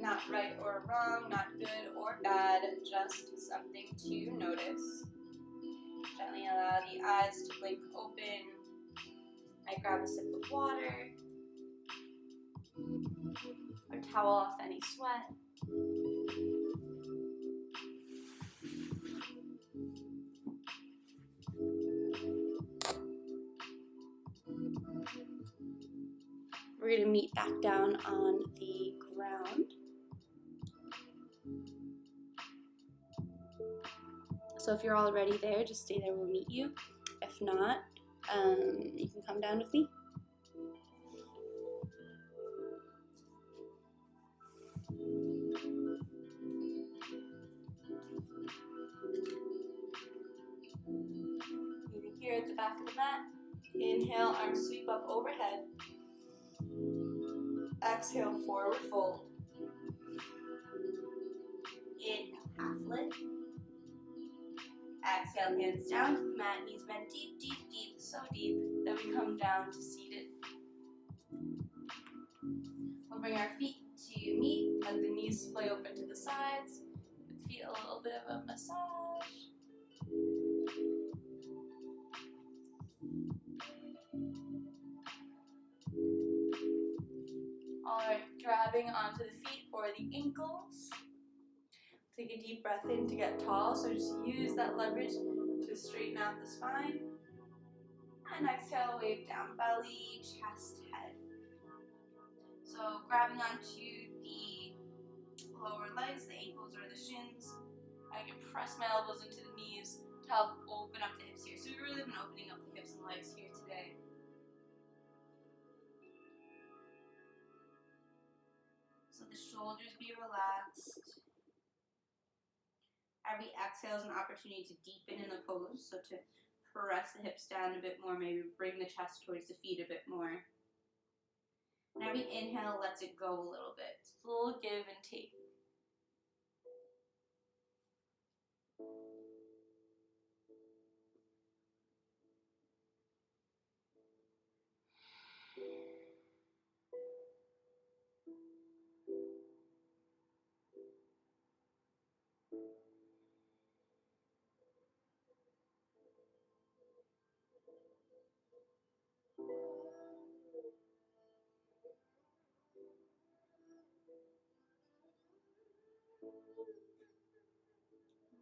Not right or wrong, not good or bad, just something to notice. Gently allow the eyes to blink open. I grab a sip of water, or towel off any sweat. We're going to meet back down on the ground. So if you're already there, just stay there, we'll meet you. If not, you can come down with me. Maybe here at the back of the mat. Inhale, arms sweep up overhead. Exhale, forward fold. Inhale, half lift. Exhale, hands down to the mat, knees bend deep, deep, deep, so deep that we come down to seated. We'll bring our feet to meet, let the knees splay open to the sides, with feet a little bit of a massage. Alright, grabbing onto the feet or the ankles. Take a deep breath in to get tall, so just use that leverage to straighten out the spine. And exhale, wave down belly, chest, head. So grabbing onto the lower legs, the ankles or the shins. I can press my elbows into the knees to help open up the hips here. So we've really been opening up the hips and legs here today. So the shoulders be relaxed. Every exhale is an opportunity to deepen in the pose, so to press the hips down a bit more, maybe bring the chest towards the feet a bit more. And every inhale lets it go a little bit. It's a little give and take.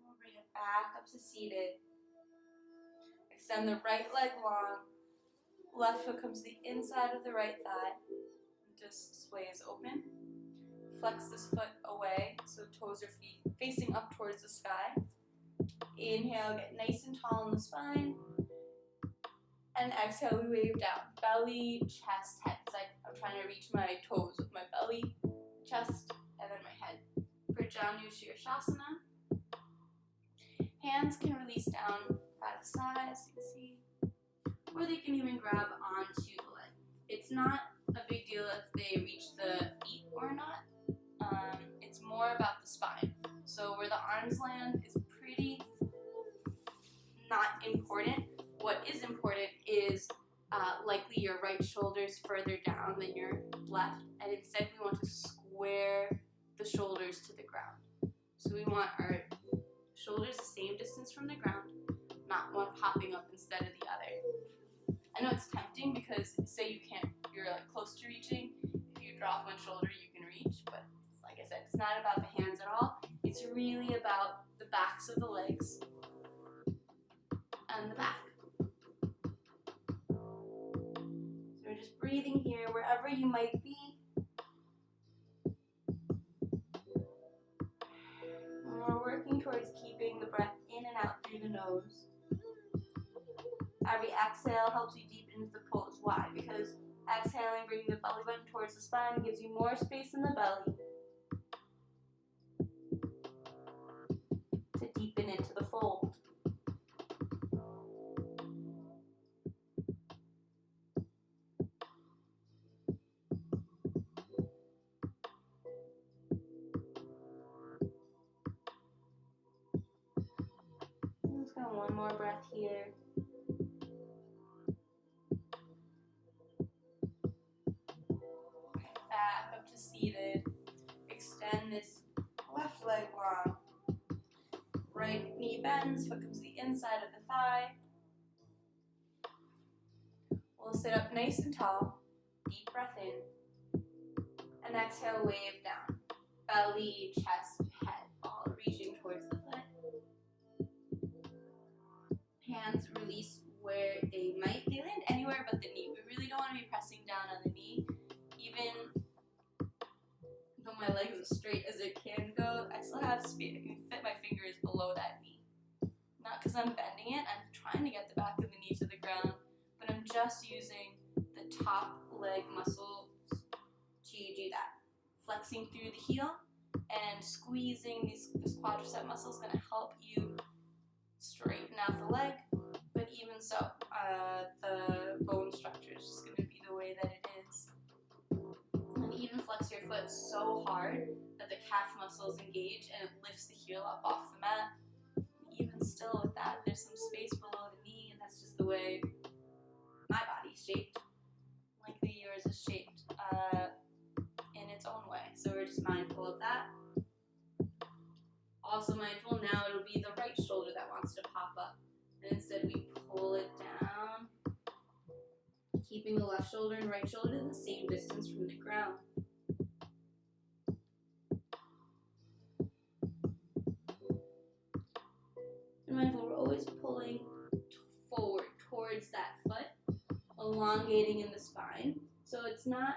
We'll bring it back up to seated. Extend the right leg long. Left foot comes to the inside of the right thigh. Just sways open. Flex this foot away, so toes are facing up towards the sky. Inhale, get nice and tall in the spine. And exhale, we wave down. Belly, chest, head. It's like I'm trying to reach my toes with my belly, chest, and then my head. For Janu Shirshasana. Hands can release down by the sides, you can see. Or they can even grab onto the leg. It's not a big deal if they reach the feet or not. It's more about the spine. So where the arms land is pretty not important. What is important is likely your right shoulder's further down than your left, and instead we want to square the shoulders to the ground. we want our shoulders the same distance from the ground, not one popping up instead of the other. I know it's tempting because say you're like close to reaching, if you drop one shoulder you can reach, but like I said, it's not about the hands at all. It's really about the backs of the legs and the back. So we're just breathing here wherever you might be. And we're working towards keeping the breath in and out through the nose. Every exhale helps you deepen into the pose. Why? Because exhaling, bringing the belly button towards the spine, gives you more space in the belly to deepen into the fold. Let's go one more breath here. Back up to seated. Extend this left leg long. Right knee bends, foot comes to the inside of the thigh. We'll sit up nice and tall. Deep breath in. And exhale, wave down. Belly, chest, head, all reaching towards the foot. Hands release where they land anywhere but the knee. We really don't want to be pressing down on the knee. Even though my leg is as straight as it can go, I still have space. I can fit my fingers below that knee. Not because I'm bending it, I'm trying to get the back of the knee to the ground, but I'm just using the top leg muscles to do that. Flexing through the heel and squeezing this quadricep muscle is going to help you straighten out the leg, but even so, the bone structure is just going to be the way that it is. And even flex your foot so hard that the calf muscles engage and it lifts the heel up off the mat. Even still with that, there's some space below the knee, and that's just the way my body's shaped. Likely yours is shaped in its own way. So we're just mindful of that. Also mindful now it'll be the right shoulder that wants to pop up. And instead we pull it down, keeping the left shoulder and right shoulder the same distance from the ground. And mindful, we're always pulling forward towards that foot, elongating in the spine. So it's not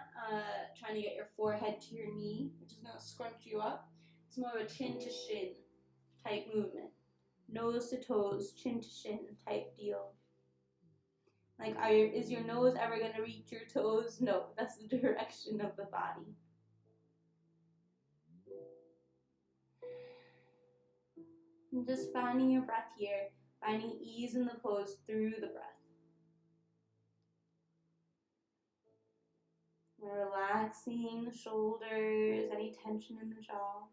trying to get your forehead to your knee, which is going to scrunch you up. It's more of a chin to shin type movement. Nose to toes, chin to shin type deal. Like, is your nose ever going to reach your toes? No, that's the direction of the body. And just finding your breath here, finding ease in the pose through the breath. Relaxing the shoulders, any tension in the jaw.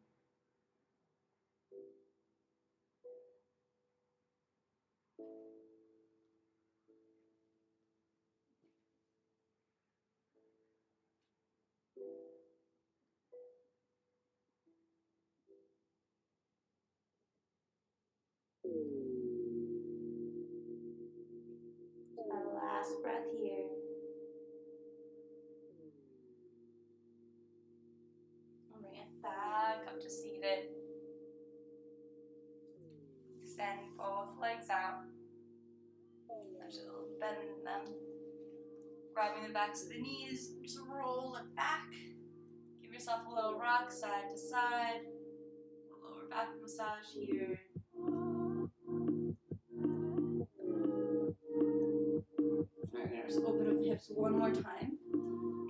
And last breath here. And bring it back up to seated. Extend both legs out. There's a little bend in them. Grabbing the backs of the knees, just roll it back. Give yourself a little rock side to side. A lower back massage here. We're going to just open up the hips one more time.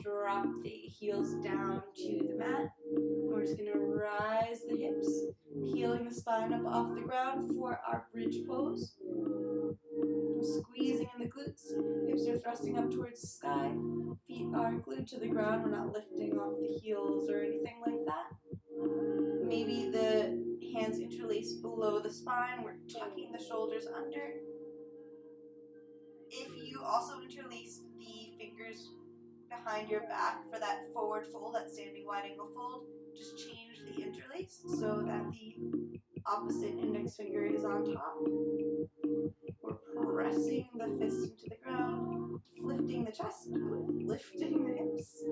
Drop the heels down to the mat. We're just going to rise the hips, peeling the spine up off the ground for our bridge pose. Squeezing in the glutes, hips are thrusting up towards the sky, feet are glued to the ground, we're not lifting off the heels or anything like that. Maybe the hands interlace below the spine, we're tucking the shoulders under. If you also interlace the fingers behind your back for that forward fold, that standing wide angle fold, Just change the interlace so that the opposite index finger is on top. We're pressing the fist into the ground, lifting the chest, lifting the hips.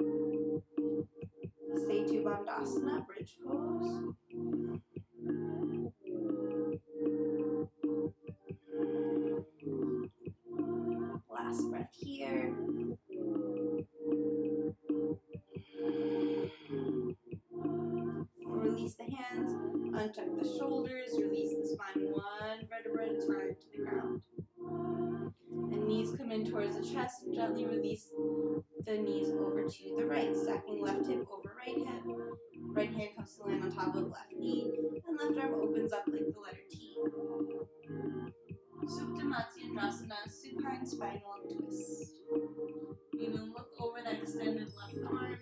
Setu Bandhasana, bridge pose. Last breath here. Release the hands, untuck the shoulders, release the spine one vertebra at a time to the ground. And knees come in towards the chest, and gently release the knees over to the right, stacking left hip over right hip. Right hand comes to land on top of left knee, and left arm opens up like the letter T. Supta Matsyendrasana, supine spinal twist. You can look over that extended left arm.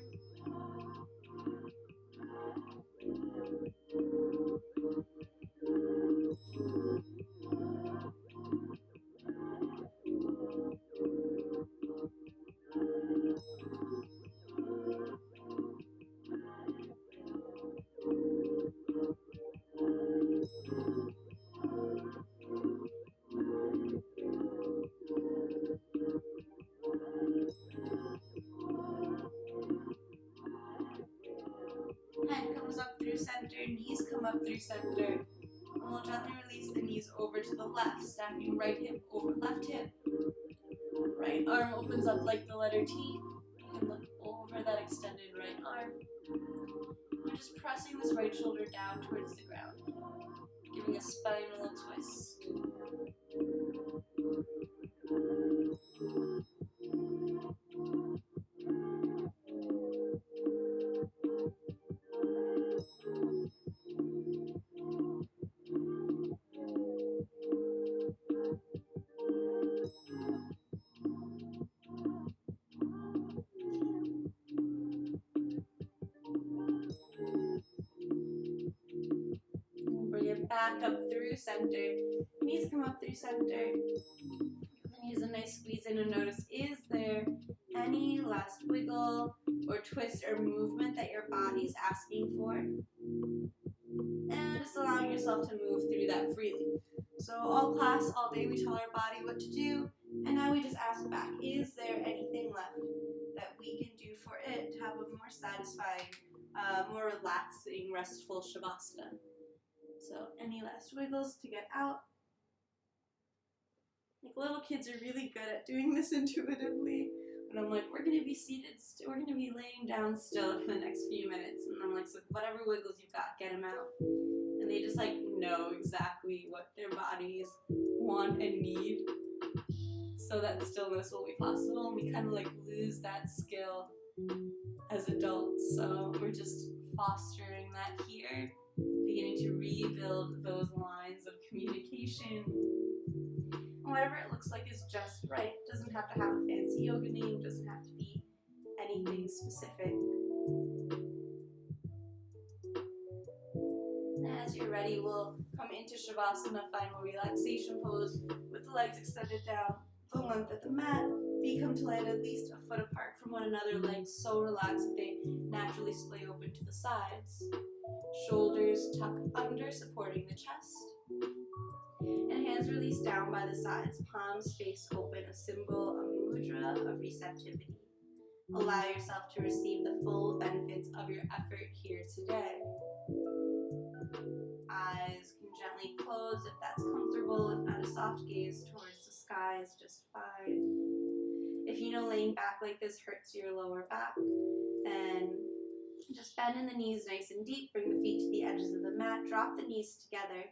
Head comes up through center, knees come up through center. And we'll gently release the knees over to the left, stacking right hip over left hip. Right arm opens up like the letter T. You can look over that extended right arm. We're just pressing this right shoulder down towards the ground, giving a spinal twist. Bring it back up through center. Knees come up through center. Then use a nice squeeze in and notice, is there any last wiggle or twist or movement that your body's asking for? And just allowing yourself to move through that freely. So all class, all day, we tell our body what to do, and now we just ask back, is there anything left that we can do for it to have a more satisfying, more relaxing, restful Shavasana? So any last wiggles to get out? Like, little kids are really good at doing this intuitively. And I'm like, we're going to be seated, we're going to be laying down still for the next few minutes. And I'm like, so whatever wiggles you've got, get them out. And they just like know exactly what their bodies want and need, so that stillness will be possible. And we kind of like lose that skill as adults. So we're just fostering that here, beginning to rebuild those lines of communication. Whatever it looks like is just right. It doesn't have to have a fancy yoga name, it doesn't have to be anything specific. And as you're ready, we'll come into Shavasana, final relaxation pose with the legs extended down the length of the mat. Feet come to land at least a foot apart from one another, legs so relaxed that they naturally splay open to the sides. Shoulders tuck under, supporting the chest. And hands release down by the sides, palms face open, a symbol, a mudra of receptivity. Allow yourself to receive the full benefits of your effort here today. Eyes can gently close if that's comfortable, if not, a soft gaze towards the sky is just fine. If you know laying back like this hurts your lower back, then just bend in the knees nice and deep, bring the feet to the edges of the mat, drop the knees together.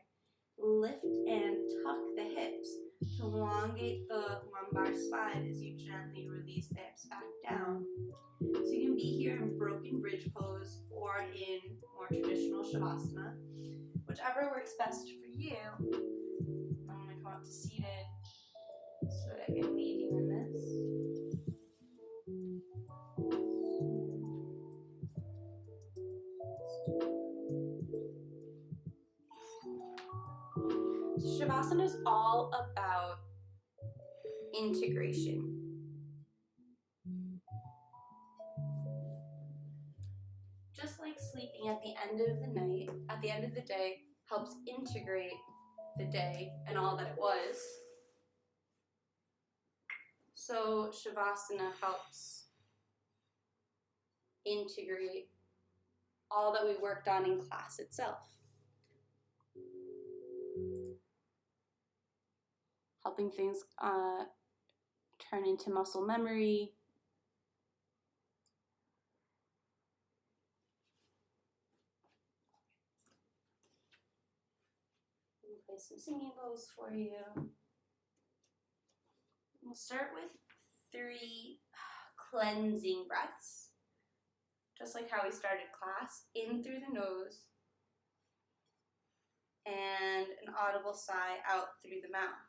Lift and tuck the hips to elongate the lumbar spine as you gently release the hips back down. So you can be here in broken bridge pose or in more traditional Shavasana, whichever works best for you. I'm going to come up to seated so that I can lead you in this. Shavasana is all about integration. Just like sleeping being at the end of the night, at the end of the day, helps integrate the day and all that it was. So Shavasana helps integrate all that we worked on in class itself. Helping things turn into muscle memory. We'll play some singing bowls for you. We'll start with 3 cleansing breaths, just like how we started class. In through the nose, and an audible sigh out through the mouth.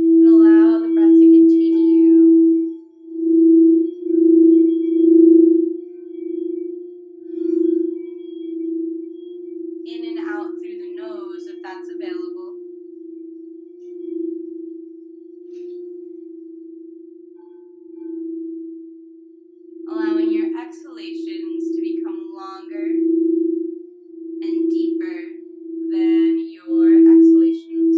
And allow the breath to continue. In and out through the nose if that's available. Allowing your exhalations to become longer and deeper than your exhalations.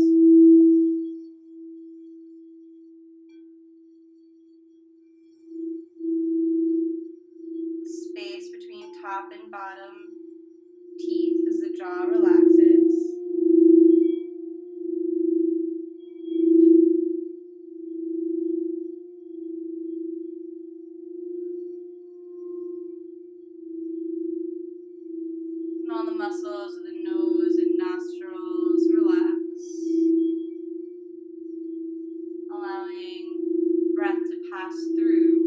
Space between top and bottom teeth as the jaw relaxes. And all the muscles of the nose and nostrils relax. Allowing breath to pass through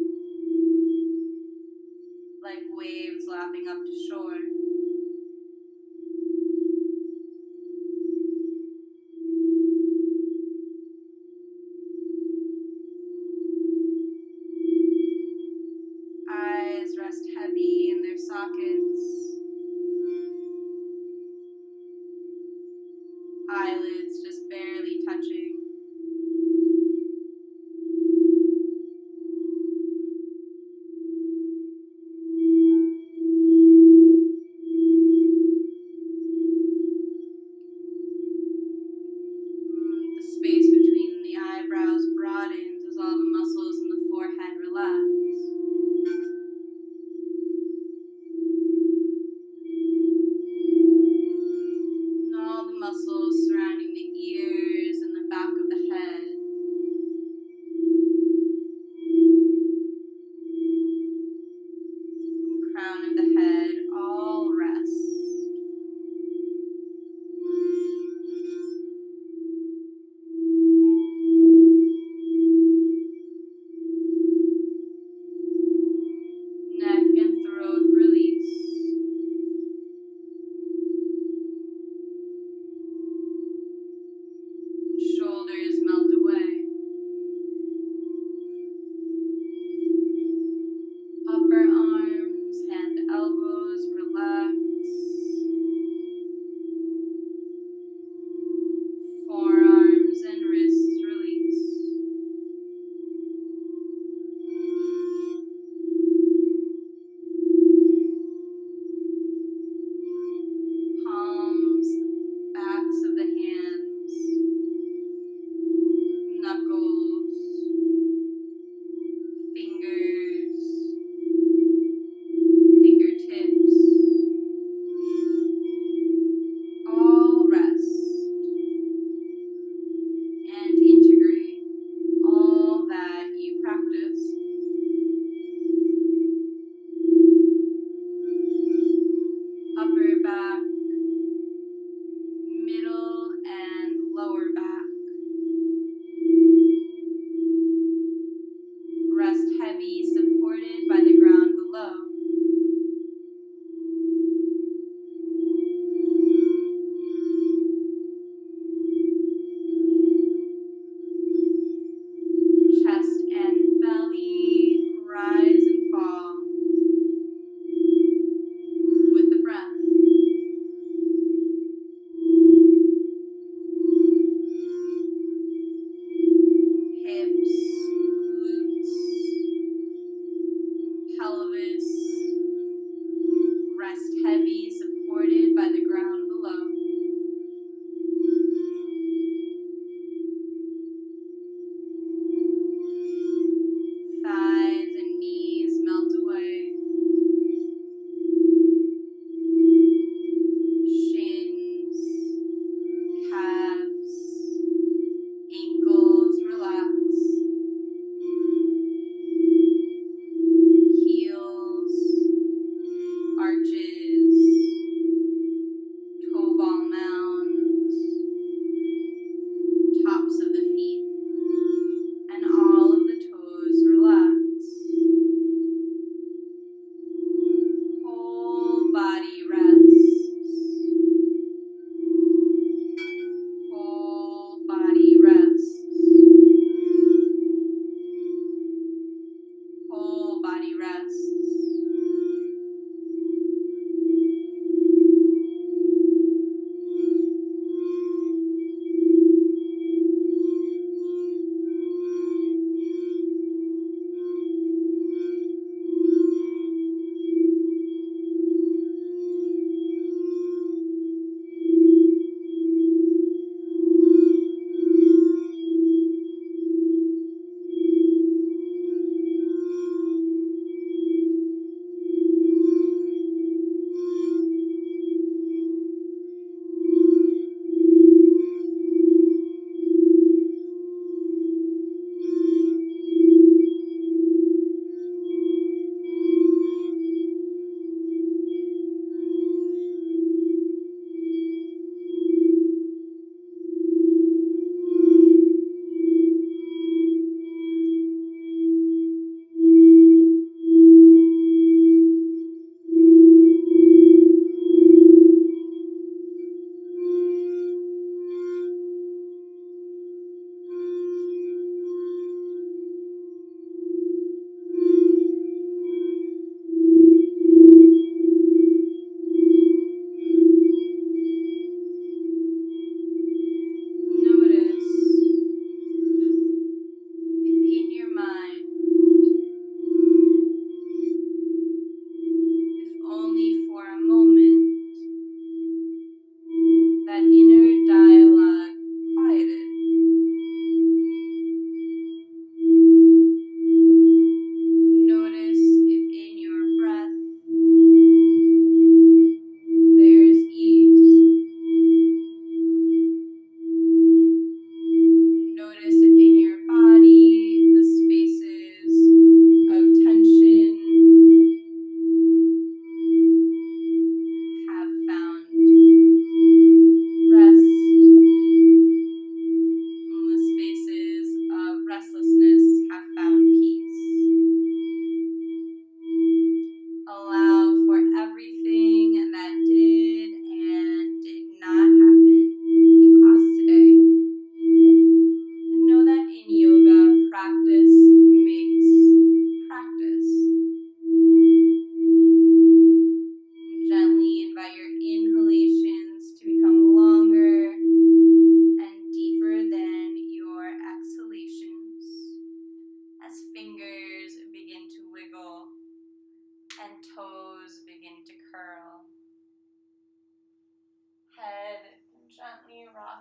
like waves lapping up to shore. Eyes rest heavy in their sockets. Eyelids just barely touching. The space between the eyebrows broadens as all the muscles in the forehead relax. And all the muscles surrounding the ears and the back of the head. The crown of the head all rest. Neck and throat release. heavy, supported by the ground below. Thighs and knees melt away. Shins, calves, ankles relax. Heels, arches, toe ball mounds, tops of the feet, and all of the toes relax. Whole body rests. Whole body rests. Whole body rests.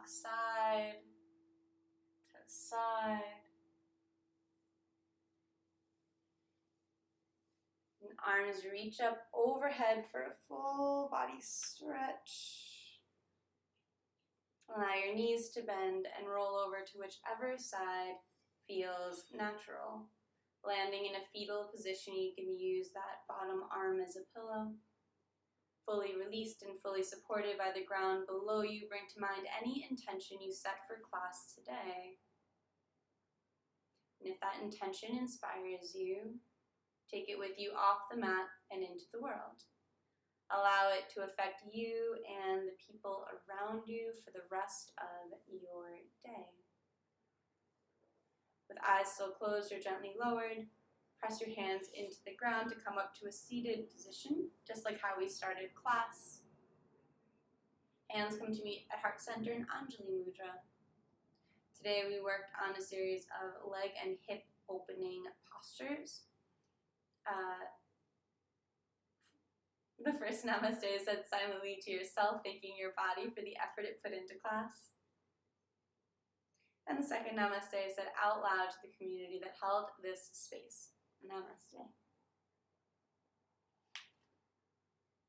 Side to side. And arms reach up overhead for a full body stretch. Allow your knees to bend and roll over to whichever side feels natural. Landing in a fetal position, you can use that bottom arm as a pillow. Fully released and fully supported by the ground below you, bring to mind any intention you set for class today. And if that intention inspires you, take it with you off the mat and into the world. Allow it to affect you and the people around you for the rest of your day. With eyes still closed or gently lowered, press your hands into the ground to come up to a seated position, just like how we started class. Hands come to meet at heart center in Anjali Mudra. Today we worked on a series of leg and hip opening postures. The first namaste is said silently to yourself, thanking your body for the effort it put into class. And the second namaste is said out loud to the community that held this space. Namaste.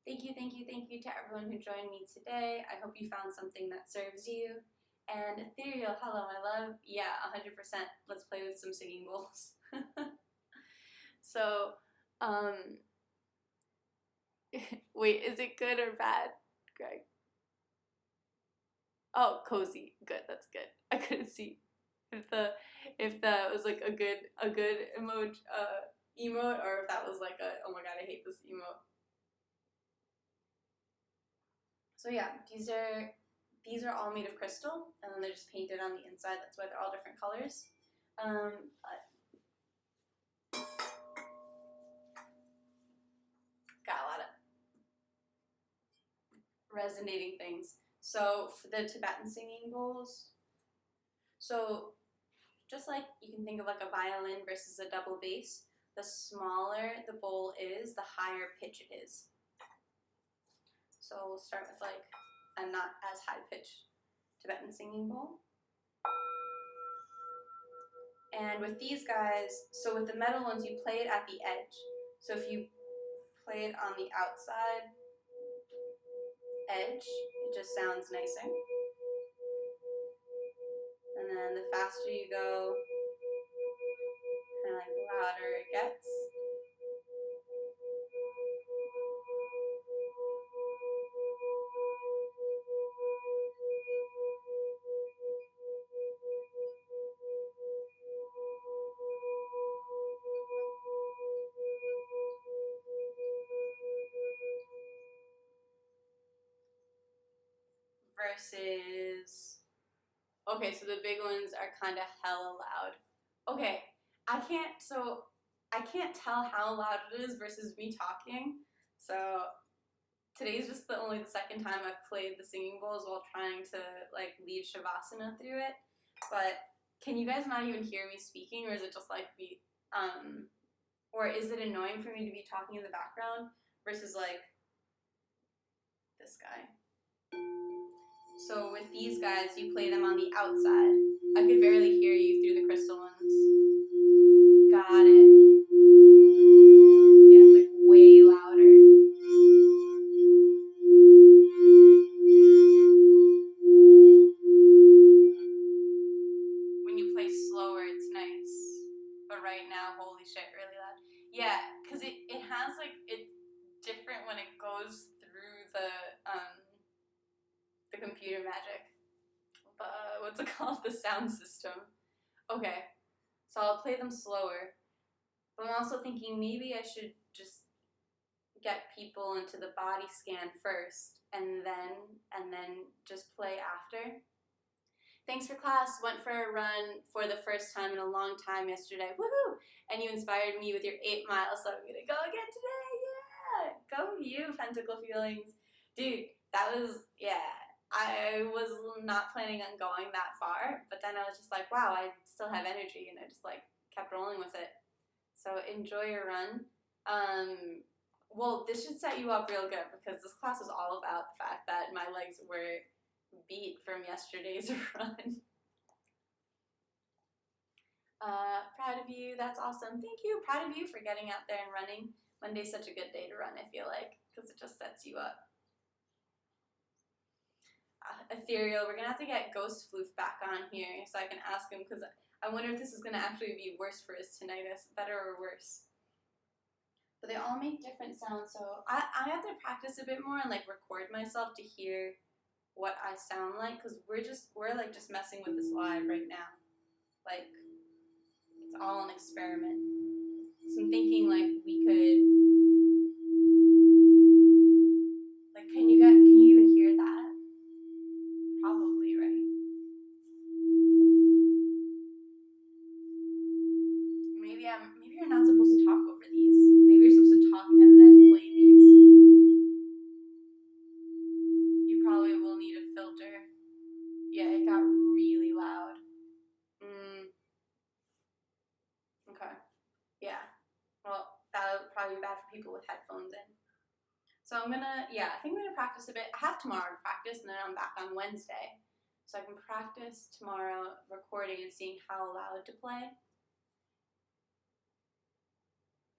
Thank you to everyone who joined me today. I hope you found something that serves you. And Ethereal, hello, my love. Yeah, 100%. Let's play with some singing bowls. So, wait, is it good or bad, Greg? Oh, cozy. Good, that's good. I couldn't see if that was like a good emoji, emote, or if that was like a, oh my god, I hate this emote. So yeah, these are all made of crystal, and then they're just painted on the inside. That's why they're all different colors. Got a lot of resonating things. So for the Tibetan singing bowls, so just like you can think of like a violin versus a double bass, the smaller the bowl is, the higher pitch it is. So we'll start with like a not as high pitched Tibetan singing bowl. And with these guys, so with the metal ones, you play it at the edge. So if you play it on the outside edge, it just sounds nicer. And then the faster you go, kind of like the louder it gets. Versus, okay, so the big ones are kind of hella loud. Okay, I can't tell how loud it is versus me talking. So today's just only the second time I've played the singing bowls while trying to like lead Shavasana through it. But can you guys not even hear me speaking, or is it just like or is it annoying for me to be talking in the background versus like this guy? So with these guys, you play them on the outside. I could barely hear you through the crystal ones. Got it. Yeah, it's like way louder. When you play slower, it's nice. But right now, holy shit, really loud. Yeah, because it has like, it's different when it goes through the computer magic. What's it called? The sound system. Okay, so I'll play them slower. But I'm also thinking maybe I should just get people into the body scan first and then just play after. Thanks for class. Went for a run for the first time in a long time yesterday. Woohoo! And you inspired me with your 8 miles, so I'm gonna go again today. Yeah! Go you, Pentacle Feelings. Dude, that was, yeah. I was not planning on going that far, but then I was just like, wow, I still have energy, and I just like kept rolling with it. So enjoy your run. Well, this should set you up real good because this class is all about the fact that my legs were beat from yesterday's run. Proud of you. That's awesome. Thank you. Proud of you for getting out there and running. Monday's such a good day to run, I feel like, because it just sets you up. Ethereal, we're going to have to get Ghost Floof back on here so I can ask him, because I wonder if this is going to actually be worse for his tinnitus, better or worse. But they all make different sounds, so I have to practice a bit more and like record myself to hear what I sound like, because we're like just messing with this live right now. Like, it's all an experiment. So I'm thinking like we could, like, can you even hear that? Probably, right? Maybe you're not supposed to talk over these. Maybe you're supposed to talk and then play these. You probably will need a filter. Yeah, it got really loud. Okay. Yeah. Well, that would probably be bad for So I'm gonna, I think I'm gonna practice a bit. I have tomorrow to practice, and then I'm back on Wednesday. So I can practice tomorrow recording and seeing how loud to play.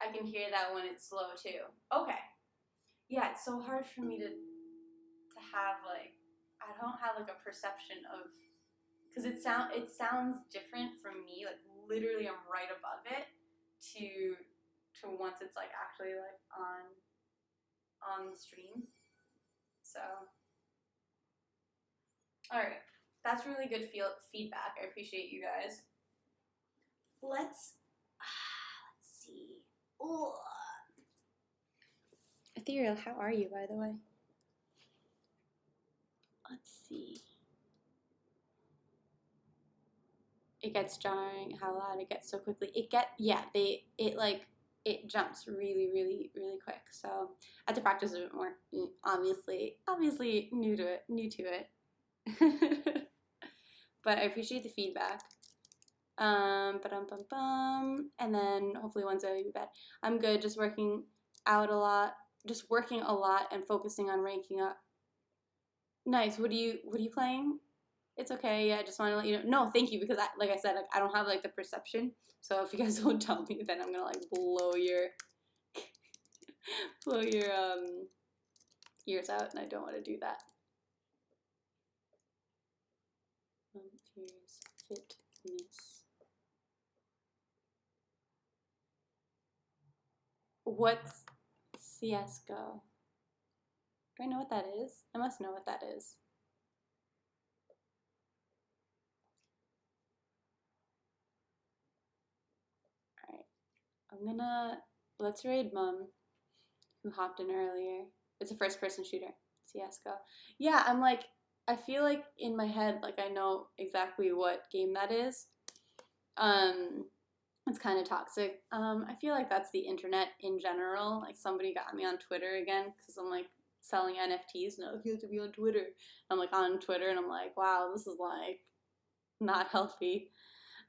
I can hear that when it's slow too. Okay. Yeah, it's so hard for me to have like, I don't have like a perception of, because it sounds different from me, like literally I'm right above it, to once it's like actually like on the stream. So, all right, that's really good feedback. I appreciate you guys. Let's see. Ooh. Ethereal, how are you, by the way? Let's see. It gets jarring how loud it gets so quickly. It jumps really, really, really quick. So I have to practice a bit more. Obviously new to it. But I appreciate the feedback. And then hopefully Wednesday will be bad. I'm good, just working a lot and focusing on ranking up. Nice. What are you playing? It's okay. Yeah, I just want to let you know. No, thank you, because like I said, I don't have like the perception. So if you guys don't tell me, then I'm gonna like blow your ears out, and I don't want to do that. Here's fitness. What's CS:GO? Do I know what that is? I must know what that is. Alright. Let's raid Mum, who hopped in earlier. It's a first-person shooter. CS:GO. Yeah, I feel like in my head, like I know exactly what game that is. It's kind of toxic. I feel like that's the internet in general. Like somebody got me on Twitter again because I'm like selling NFTs. No, you have to be on Twitter. I'm like on Twitter and I'm like, wow, this is like not healthy.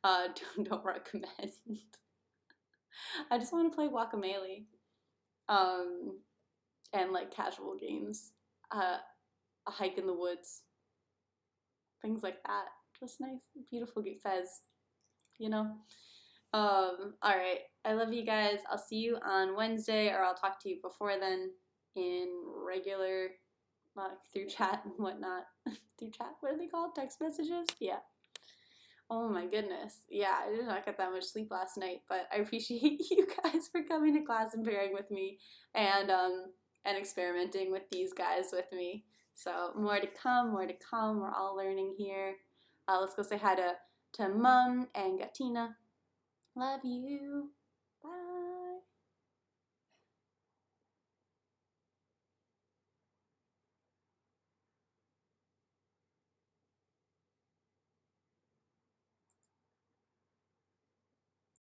Don't recommend. I just want to play Guacamelee. And like casual games. A hike in the woods. Things like that. Just nice, beautiful Fez. You know? Alright. I love you guys. I'll see you on Wednesday, or I'll talk to you before then in regular, through chat and whatnot. Through chat? What are they called? Text messages? Yeah. Oh my goodness. Yeah, I did not get that much sleep last night, but I appreciate you guys for coming to class and pairing with me and experimenting with these guys with me. So more to come. We're all learning here. Let's go say hi to Mum and Gatina. Love you.